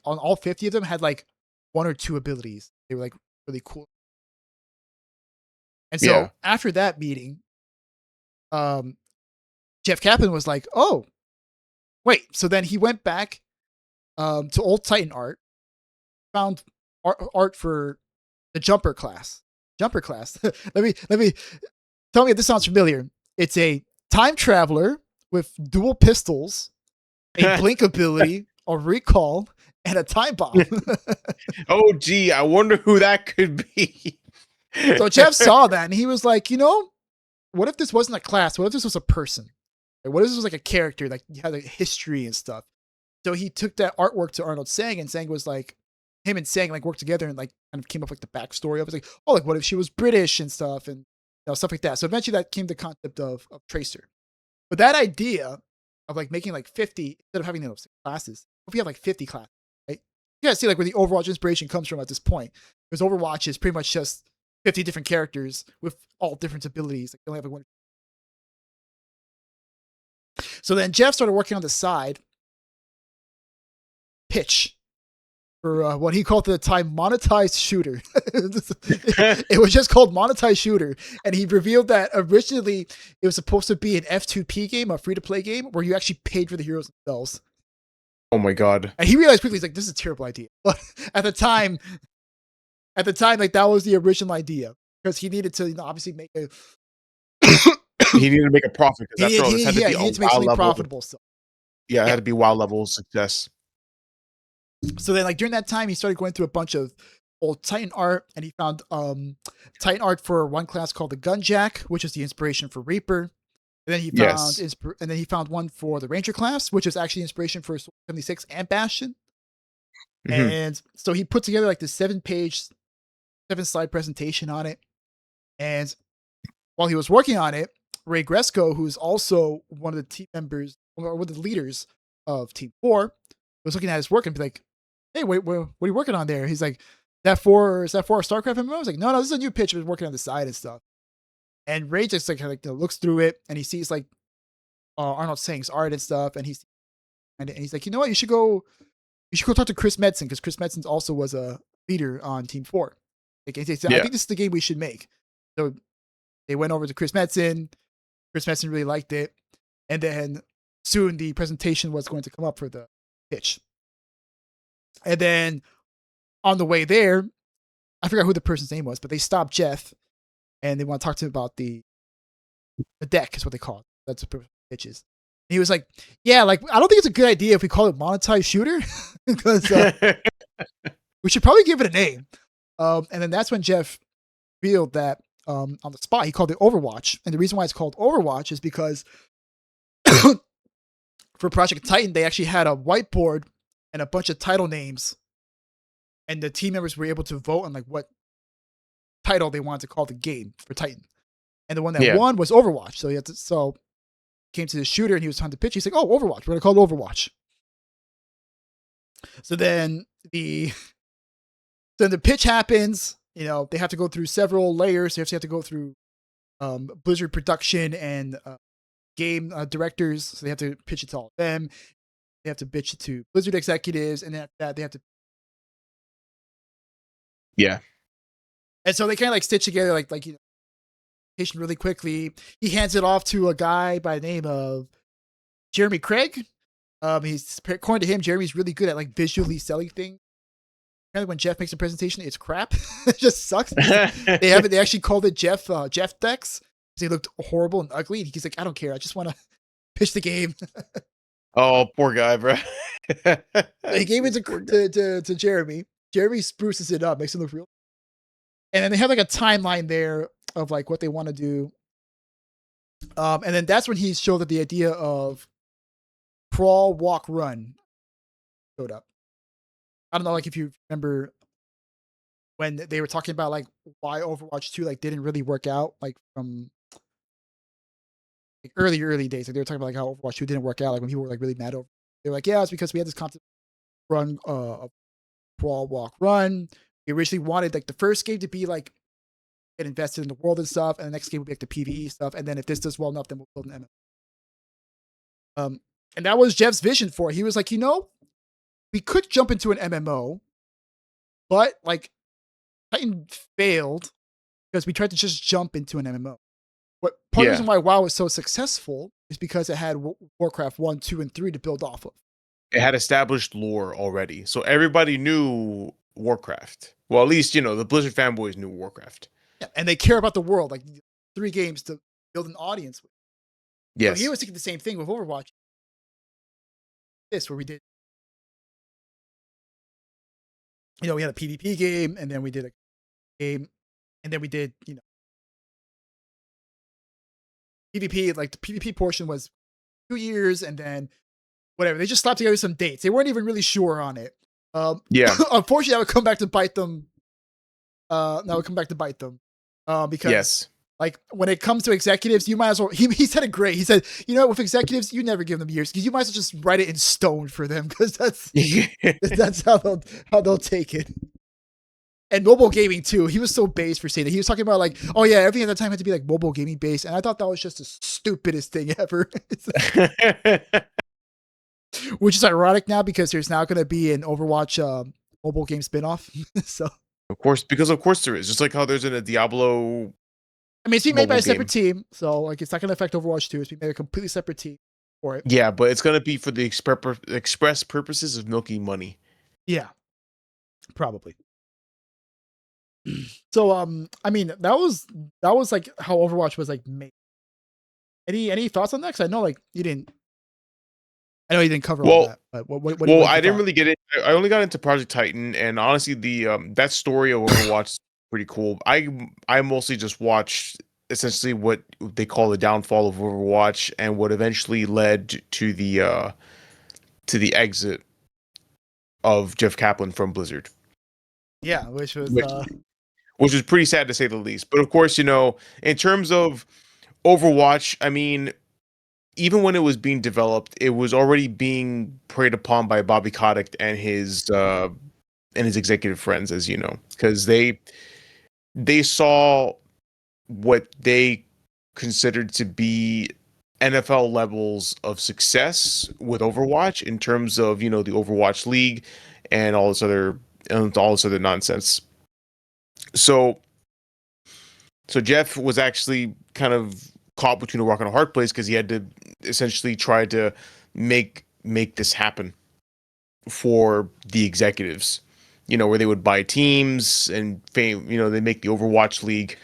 on all 50 of them had like 1 or 2 abilities? They were like really cool. And so after that meeting, Jeff Kaplan was like, oh, wait. So then he went back to old Titan art, found art for the jumper class. let me tell me if this sounds familiar. It's a time traveler with dual pistols, a blink ability, a recall, and a time bomb. Oh, gee, I wonder who that could be. So Jeff saw that and he was like, what if this wasn't a class? What if this was a person? What if this was like a character, like you had a history and stuff? So he took that artwork to Arnold Sang, and Sang was like, him and Sang like worked together and like kind of came up with the backstory of it. Like, oh, like what if she was British and stuff, and stuff like that. So eventually that came the concept of Tracer. But that idea of like making like 50 instead of having 6 classes, if you have like 50 classes, right? You gotta see like where the Overwatch inspiration comes from at this point. Because Overwatch is pretty much just 50 different characters with all different abilities. Like, they only have like one. So then Jeff started working on the side pitch for what he called at the time monetized shooter. It was just called monetized shooter, and he revealed that originally it was supposed to be an F2P game, a free-to-play game, where you actually paid for the heroes themselves. Oh my god! And he realized quickly, he's like, "This is a terrible idea." But at the time, like that was the original idea, because he needed to, obviously make a. He needed to make a profit, because after all, this had to be he needed to make something profitable. So. Yeah, it had to be WoW level success. So then, like during that time, he started going through a bunch of old Titan art, and he found Titan art for one class called the Gunjack, which is the inspiration for Reaper. And then he found and then he found one for the Ranger class, which is actually inspiration for 76 and Bastion. Mm-hmm. And so he put together like this 7-slide presentation on it. And while he was working on it, Ray Gresco, who's also one of the team members, or one of the leaders of Team 4, was looking at his work and be like, "Hey, wait, what are you working on there?" He's like, is that for a StarCraft MMO? I was like, no, this is a new pitch. I've been working on the side and stuff. And Ray just like, looks through it, and he sees like Arnold Sang's art and stuff, and he's like, you know what, you should go talk to Chris Metzen, because Chris Metzen also was a leader on Team 4. Like, I think this is the game we should make. So they went over to Chris Metzen. Chris Metzen really liked it, and then soon the presentation was going to come up for the pitch. And then on the way there, I forgot who the person's name was, but they stopped Jeff, and they want to talk to him about the deck, is what they call it. That's what pitches. And he was like, "Yeah, like I don't think it's a good idea if we call it monetized shooter, because we should probably give it a name." And then that's when Jeff revealed that on the spot he called it Overwatch, and the reason why it's called Overwatch is because for Project Titan they actually had a whiteboard and a bunch of title names, and the team members were able to vote on like what title they wanted to call the game for Titan. And the one that won was Overwatch. So he came to the shooter, and he was trying to pitch. He's like, "Oh, Overwatch. We're gonna call it Overwatch." So then the pitch happens. They have to go through several layers. They have to go through Blizzard production and game directors. So they have to pitch it to all of them. They have to pitch it to Blizzard executives, and then after that they have to. Yeah. And so they kind of like stitch together like really quickly. He hands it off to a guy by the name of Jeremy Craig. He's, according to him, Jeremy's really good at like visually selling things. Apparently when Jeff makes a presentation, it's crap. It just sucks. They actually called it Jeff Decks, because he looked horrible and ugly. And he's like, "I don't care. I just want to pitch the game." Oh, poor guy, bro. He gave it to Jeremy. Jeremy spruces it up, makes it look real. And then they have like a timeline there of like what they want to do. And then that's when he showed that the idea of crawl, walk, run showed up. I don't know, like if you remember when they were talking about like why Overwatch 2 like didn't really work out, like from early days. Like they were talking about like how Overwatch 2 didn't work out. Like when people were like really mad over, they were like, yeah, it's because we had this concept run, crawl, walk, run. We originally wanted like the first game to be like get invested in the world and stuff, and the next game would be like the PvE stuff. And then if this does well enough, then we'll build an MMO. And that was Jeff's vision for it. He was like, we could jump into an MMO, but like Titan failed because we tried to just jump into an MMO. What part of the reason why WoW was so successful is because it had Warcraft 1, 2, and 3 to build off of. It had established lore already, so everybody knew Warcraft. Well, at least the Blizzard fanboys knew Warcraft. Yeah, and they care about the world, like 3 games to build an audience with. Yes. So he was thinking the same thing with Overwatch. Where we did, we had a PvP game, and then we did a game, and then we did, PvP. Like the PvP portion was 2 years, and then whatever. They just slapped together some dates. They weren't even really sure on it. Unfortunately, that would come back to bite them. Because like when it comes to executives, you might as well. He said it great. He said, with executives, you never give them years because you might as well just write it in stone for them because that's how they'll take it. And mobile gaming too. He was so based for saying that. He was talking about like, oh yeah, everything at the time had to be like mobile gaming based, and I thought that was just the stupidest thing ever. Which is ironic now because there's now going to be an Overwatch mobile game spinoff. So of course there is. Just like how there's in a Diablo. I mean, it's being made by a separate team, so like it's not going to affect Overwatch 2. It's being made a completely separate team for it. Yeah, but it's going to be for the express purposes of milking money. Yeah, probably. So I mean, that was like how Overwatch was like made. Any thoughts on that? Because I know like you didn't. I know you didn't cover all that, but what I didn't really get it. I only got into Project Titan, and honestly, that story of Overwatch is pretty cool. I mostly just watched essentially what they call the downfall of Overwatch, and what eventually led to the exit of Jeff Kaplan from Blizzard. Yeah, which was pretty sad to say the least. But of course, in terms of Overwatch, I mean, even when it was being developed, it was already being preyed upon by Bobby Kotick and his executive friends, as you know, because they saw what they considered to be NFL levels of success with Overwatch in terms of the Overwatch League and all this other nonsense. So Jeff was actually kind of caught between a rock and a hard place because he had to essentially try to make this happen for the executives, where they would buy teams and they make the Overwatch League.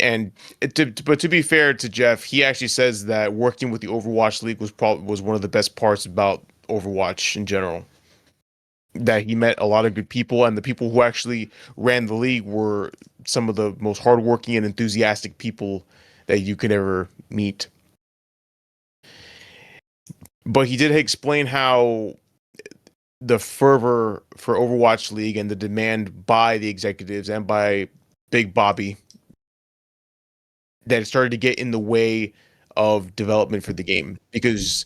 And but to be fair to Jeff, he actually says that working with the Overwatch League was one of the best parts about Overwatch in general. That he met a lot of good people, and the people who actually ran the league were some of the most hardworking and enthusiastic people that you could ever meet. But he did explain how the fervor for Overwatch League and the demand by the executives and by Big Bobby, that it started to get in the way of development for the game. Because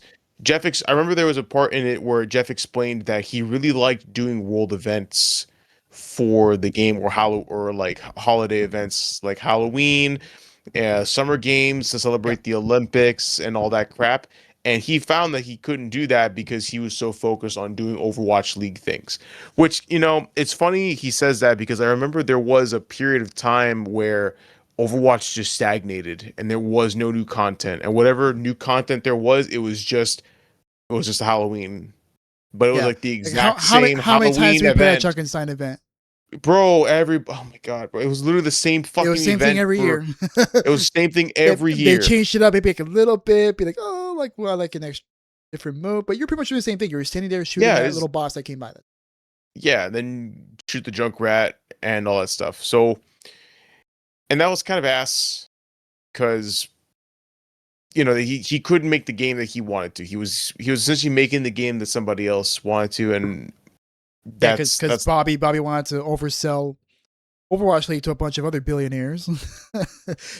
I remember there was a part in it where Jeff explained that he really liked doing world events for the game, or like holiday events like Halloween, summer games to celebrate the Olympics and all that crap. And he found that he couldn't do that because he was so focused on doing Overwatch League things. Which, it's funny he says that because I remember there was a period of time where Overwatch just stagnated and there was no new content. And whatever new content there was, it was just a Halloween. But it was like the exact same Halloween how many times we played a Chuckenstein event? Bro, oh my god, bro. It was literally the same fucking event. It was the same thing every year. It was the same thing every year. They changed it up, maybe like a little bit, be like, oh, like, well, like an extra different move. But you're pretty much doing the same thing. You're standing there shooting that little boss that came by. Yeah, and then shoot the Junkrat and all that stuff. So, and that was kind of ass because he couldn't make the game that he wanted to. He was essentially making the game that somebody else wanted to, and because Bobby wanted to oversell Overwatch League to a bunch of other billionaires.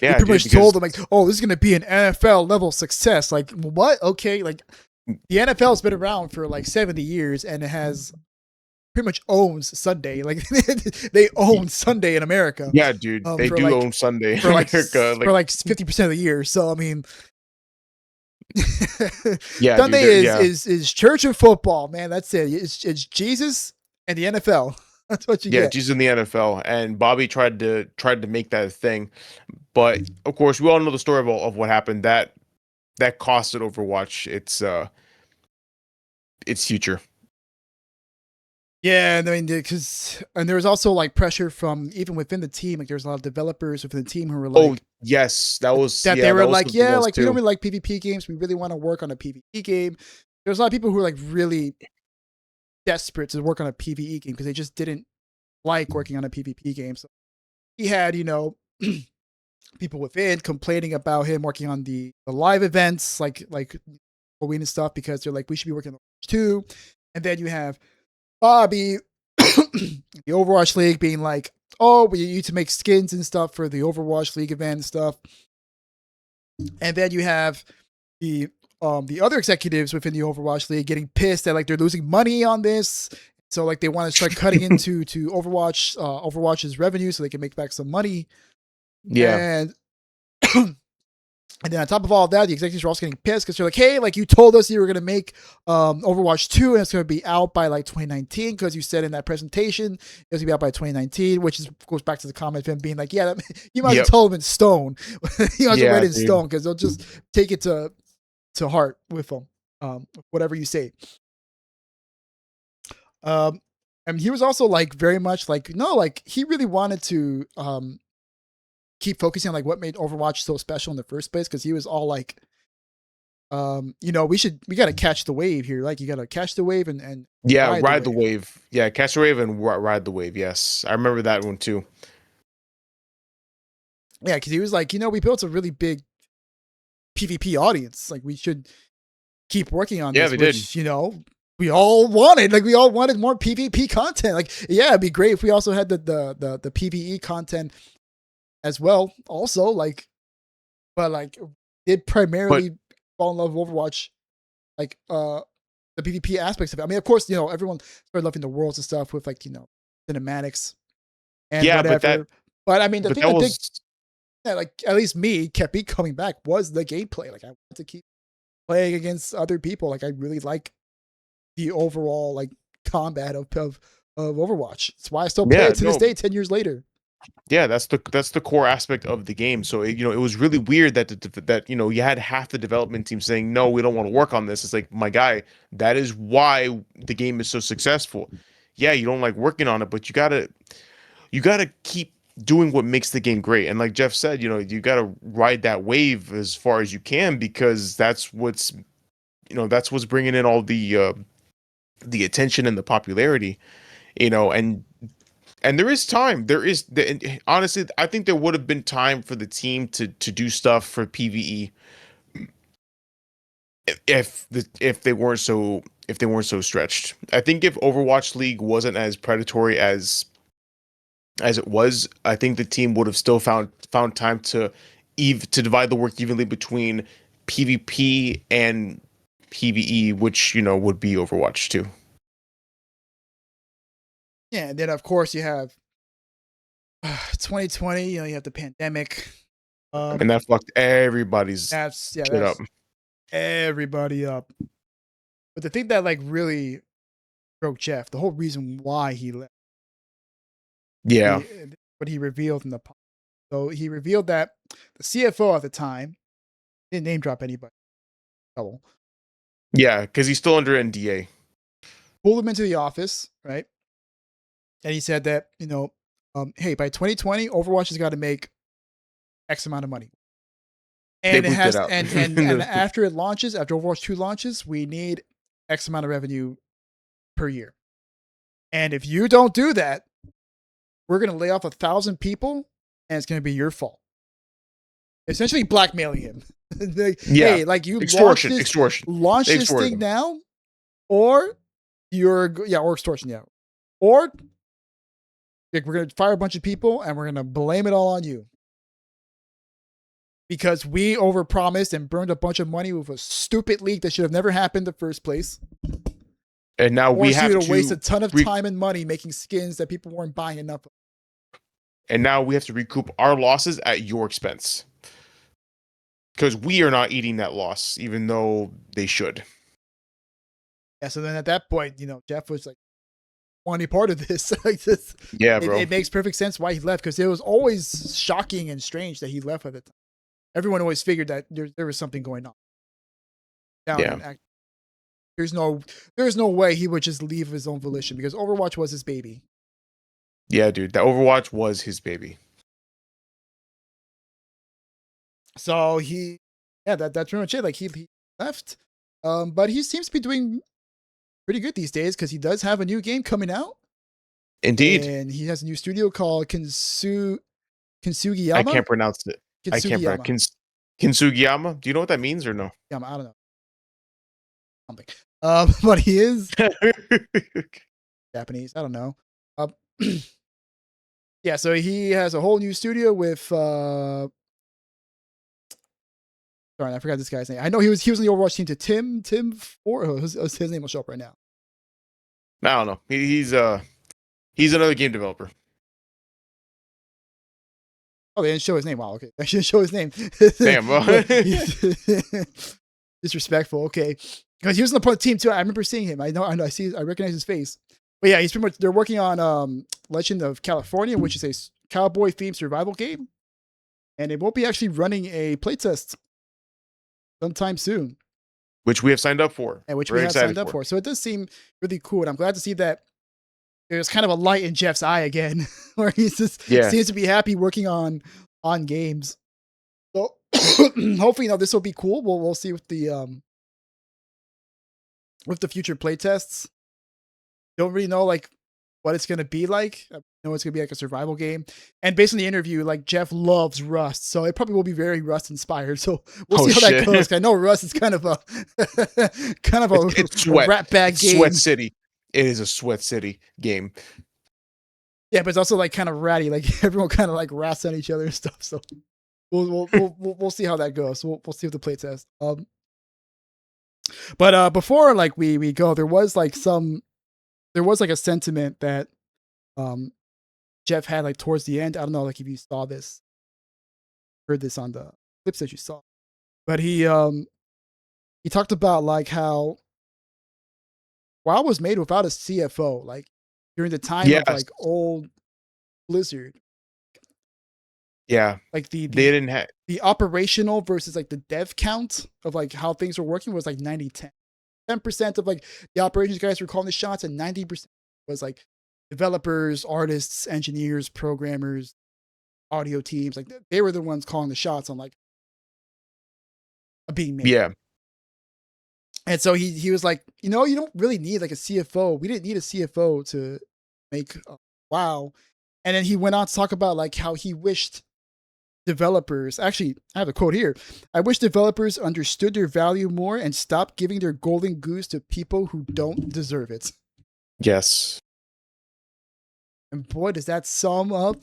Yeah, pretty much told them like, "Oh, this is going to be an NFL level success." Like, what? Okay, like the NFL's been around for like 70 years and it has pretty much owns Sunday. Like they own Sunday in America. Yeah, dude, they do own Sunday in America for like 50% of the year. So I mean, yeah, Sunday is church and football, man. That's it. It's Jesus and the NFL. That's what you get. Yeah, Jesus in the NFL, and Bobby tried to make that a thing, but of course we all know the story of what happened. That costed Overwatch its future. Yeah, I mean, and there was also like pressure from even within the team. Like, there's a lot of developers within the team who were like, "Oh, yes, they were like, yeah, like we don't really like PvP games. We really want to work on a PvE game." There's a lot of people who were like really desperate to work on a PvE game because they just didn't like working on a PvP game. So he had, people within complaining about him working on the live events, like Halloween and stuff, because they're like, we should be working on Overwatch 2. And then you have Bobby, the Overwatch League, being like, "Oh, we need to make skins and stuff for the Overwatch League event and stuff." And then you have the other executives within the Overwatch League getting pissed that like they're losing money on this. So like they want to start cutting into Overwatch's revenue so they can make back some money. Yeah. And and then on top of all of that, the executives are also getting pissed because they're like, "Hey, like you told us you were going to make Overwatch 2 and it's going to be out by like 2019 because you said in that presentation it was going to be out by 2019, which goes back to the comment of him being like, yeah, you might have told them in stone. You might have read it in stone because they'll just take it to heart with them, whatever you say. And he was also like very much like, no, like he really wanted to keep focusing on like what made Overwatch so special in the first place, because he was all like, we got to catch the wave here. Like you got to catch the wave and ride the wave. Yeah, catch the wave and ride the wave. Yes, I remember that one too. Yeah, because he was like, we built a really big PvP audience. Like we should keep working on this. Which, we all wanted. Like we all wanted more PvP content. Like, yeah, it'd be great if we also had the PvE content as well. Also, like, but like, did primarily fall in love with Overwatch, like the PvP aspects of it. I mean, of course, everyone started loving the worlds and stuff with like cinematics and whatever. But I mean, the thing I think that like at least me kept me coming back was the gameplay. Like I wanted to keep playing against other people. Like I really like the overall like combat of Overwatch. That's why I still play it to this day, 10 years later. Yeah, that's the core aspect of the game. So it was really weird that you had half the development team saying, "No, we don't want to work on this." It's like, my guy, that is why the game is so successful. Yeah, you don't like working on it, but you gotta keep doing what makes the game great. And like Jeff said, you gotta ride that wave as far as you can, because that's what's bringing in all the attention and the popularity, and there is time. Honestly, I think there would have been time for the team to do stuff for PvE if they weren't so stretched. I think if Overwatch League wasn't as predatory as it was, I think the team would have still found time to divide the work evenly between PvP and PvE, which would be Overwatch 2. Yeah, and then of course you have 2020. You have the pandemic, and that fucked everybody's shit up. Everybody up. But the thing that like really broke Jeff, the whole reason why he left. Yeah. What he revealed in the podcast. So he revealed that the CFO at the time didn't name drop anybody. Trouble. Yeah, because he's still under NDA. Pulled him into the office, right? And he said that, hey, by 2020, Overwatch has got to make X amount of money. And it has, and after it launches, after Overwatch 2 launches, we need X amount of revenue per year. And if you don't do that, we're going to lay off 1,000 people and it's going to be your fault. Essentially blackmailing him. Hey, like you extortion. Launch this thing now, or or extortion, yeah. Or Like, we're gonna fire a bunch of people and we're gonna blame it all on you because we overpromised and burned a bunch of money with a stupid leak that should have never happened in the first place. And now we have to waste a ton of time and money making skins that people weren't buying enough of. And now we have to recoup our losses at your expense. Because we are not eating that loss, even though they should. Yeah, so then at that point, Jeff was like, want any part of this? Like this. Yeah, bro. It makes perfect sense why he left, because it was always shocking and strange that he left at the time. Everyone always figured that there was something going on. There's no way he would just leave his own volition, because Overwatch was his baby. Yeah, dude, that Overwatch was his baby. So that's pretty much it. Like he left, but he seems to be doing pretty good these days because he does have a new game coming out. Indeed, and he has a new studio called Kintsugi Yama. I can't pronounce it. I can't pronounce Kintsugi. Do you know what that means or no? Yeah, I don't know. Something. But he is Japanese. I don't know. Yeah, so he has a whole new studio with sorry, I forgot this guy's name. I know he was in the Overwatch team to Tim Ford. Oh, his name will show up right now. I don't know. He's another game developer. Oh, they didn't show his name. Wow, okay. They didn't show his name. Damn, bro. Disrespectful. Okay, because he was on the team too. I remember seeing him. I recognize his face. But yeah, he's pretty much. They're working on Legend of California, which is a cowboy themed survival game, and it won't be actually running a playtest sometime soon. Which we have signed up for. And which we have signed up for. So it does seem really cool. And I'm glad to see that there's kind of a light in Jeff's eye again, where he just seems to be happy working on games. So hopefully, this will be cool. We'll see with the future playtests. Don't really know like what it's gonna be like. I know it's gonna be like a survival game. And based on the interview, like Jeff loves Rust, so it probably will be very Rust inspired. So we'll see how that goes. I know Rust is kind of a rat bag game. Sweat City. It is a Sweat City game. Yeah, but it's also like kind of ratty. Like everyone kind of like rats on each other and stuff. So we'll see how that goes. We'll see with the playtest. But before like we go, there was like a sentiment that Jeff had like towards the end. I don't know like if you saw this, heard this on the clips that you saw, but he talked about like how WoW was made without a CFO, like during the time of like old Blizzard. Yeah, like they didn't have the operational versus like the dev count of like how things were working was like 90-10. 10% of like the operations guys were calling the shots, and 90% was like developers, artists, engineers, programmers, audio teams. Like they were the ones calling the shots on like being made. Yeah. And so he was like, you don't really need like a CFO. We didn't need a CFO to make WoW. And then he went on to talk about like how he wished developers, actually, I have a quote here. I wish developers understood their value more and stopped giving their golden goose to people who don't deserve it. Yes. And boy, does that sum up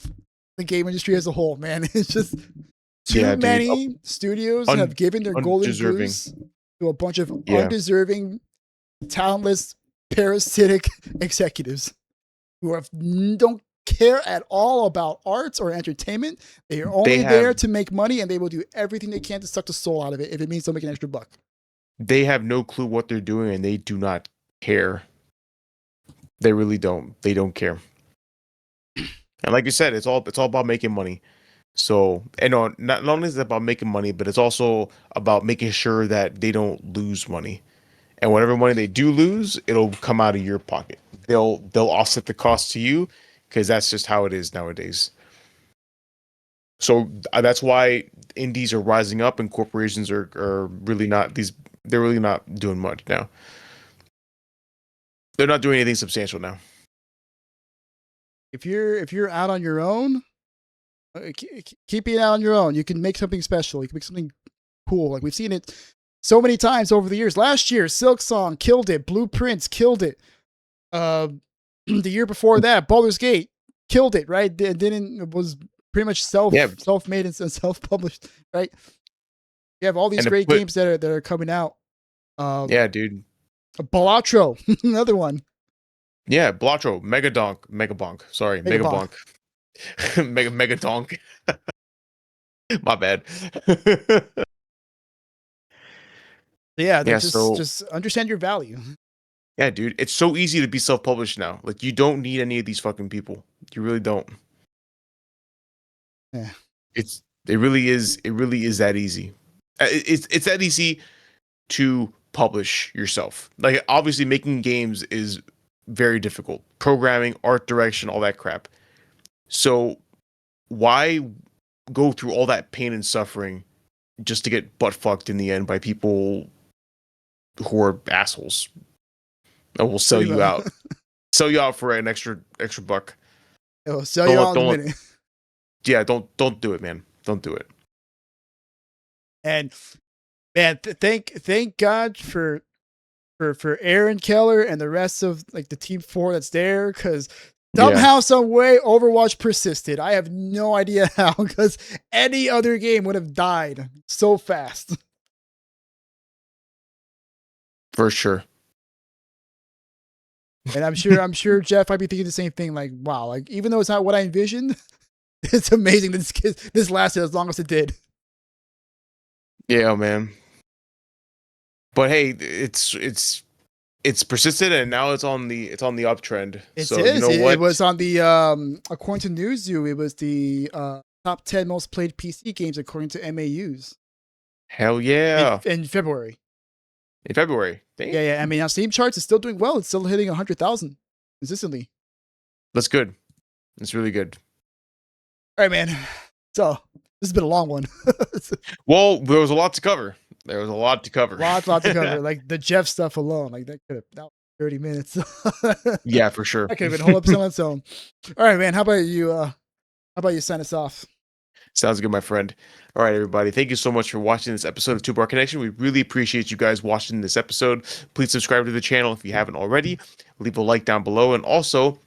the game industry as a whole, man. It's just too many studios have given their golden goose to a bunch of undeserving, talentless, parasitic executives who don't care at all about arts or entertainment. They are only there to make money, and they will do everything they can to suck the soul out of it if it means they'll make an extra buck. They have no clue what they're doing, and they do not care. They really don't. They don't care. And like you said, it's all about making money. So, and not only is it about making money, but it's also about making sure that they don't lose money. And whatever money they do lose, it'll come out of your pocket. They'll offset the cost to you, because that's just how it is nowadays. So that's why indies are rising up and corporations are really not they're really not doing much now. They're not doing anything substantial now. If you're out on your own, keep being out on your own. You can make something special. You can make something cool. Like we've seen it so many times over the years. Last year, Silksong killed it. Blueprints killed it. The year before that, Baldur's Gate killed it, right? It was pretty much self-made and self-published, right? You have all these great games that are coming out. Yeah, dude. Balatro, another one. Yeah, Balatro, Megabonk. Sorry, Megabonk. Megadonk. My bad. Yeah, just understand your value. Yeah, dude, it's so easy to be self-published now. Like, you don't need any of these fucking people. You really don't. Yeah. It really is that easy. It's that easy to publish yourself. Like, obviously making games is very difficult. Programming, art direction, all that crap. So why go through all that pain and suffering just to get butt fucked in the end by people who are assholes and will sell you out? Sell you out for an extra buck. It'll sell you out in a minute. Yeah, don't do it, man. Don't do it. And man, thank God for Aaron Keller and the rest of like the Team 4 that's there, because somehow, some way, Overwatch persisted. I have no idea how, because any other game would have died so fast. For sure. And I'm sure Jeff might be thinking the same thing. Like, wow, like even though it's not what I envisioned, it's amazing that this lasted as long as it did. Yeah, man. But hey, it's persisted, and now it's on the uptrend. It was on the according to Newzoo, it was the top 10 most played PC games according to MAUs. Hell yeah! In February. In February. Damn. Yeah. I mean, on Steam charts, it's still doing well. It's still hitting 100,000 consistently. That's good. It's really good. All right, man. So this has been a long one. Well, there was a lot to cover. Lot to cover. Like the Jeff stuff alone. Like that could have 30 minutes. Yeah, for sure. That could have been a whole episode on its own. All right, man. How about you sign us off? Sounds good, my friend. All right, everybody. Thank you so much for watching this episode of Two Bar Connection. We really appreciate you guys watching this episode. Please subscribe to the channel if you haven't already. Leave a like down below. And also,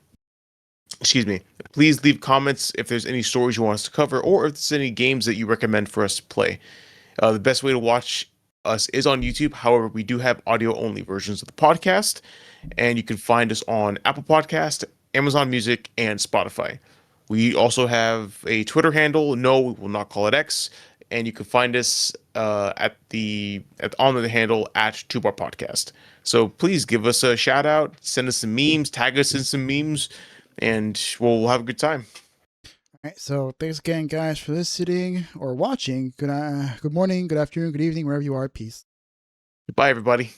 please leave comments if there's any stories you want us to cover, or if there's any games that you recommend for us to play. The best way to watch us is on YouTube. However, we do have audio-only versions of the podcast, and you can find us on Apple Podcast, Amazon Music, and Spotify. We also have a Twitter handle. No, we will not call it X. And you can find us on the handle at 2Bar Podcast. So please give us a shout out, send us some memes, tag us in some memes, and we'll have a good time. All right. So thanks again, guys, for listening or watching. Good morning, good afternoon, good evening, wherever you are. Peace. Bye, everybody.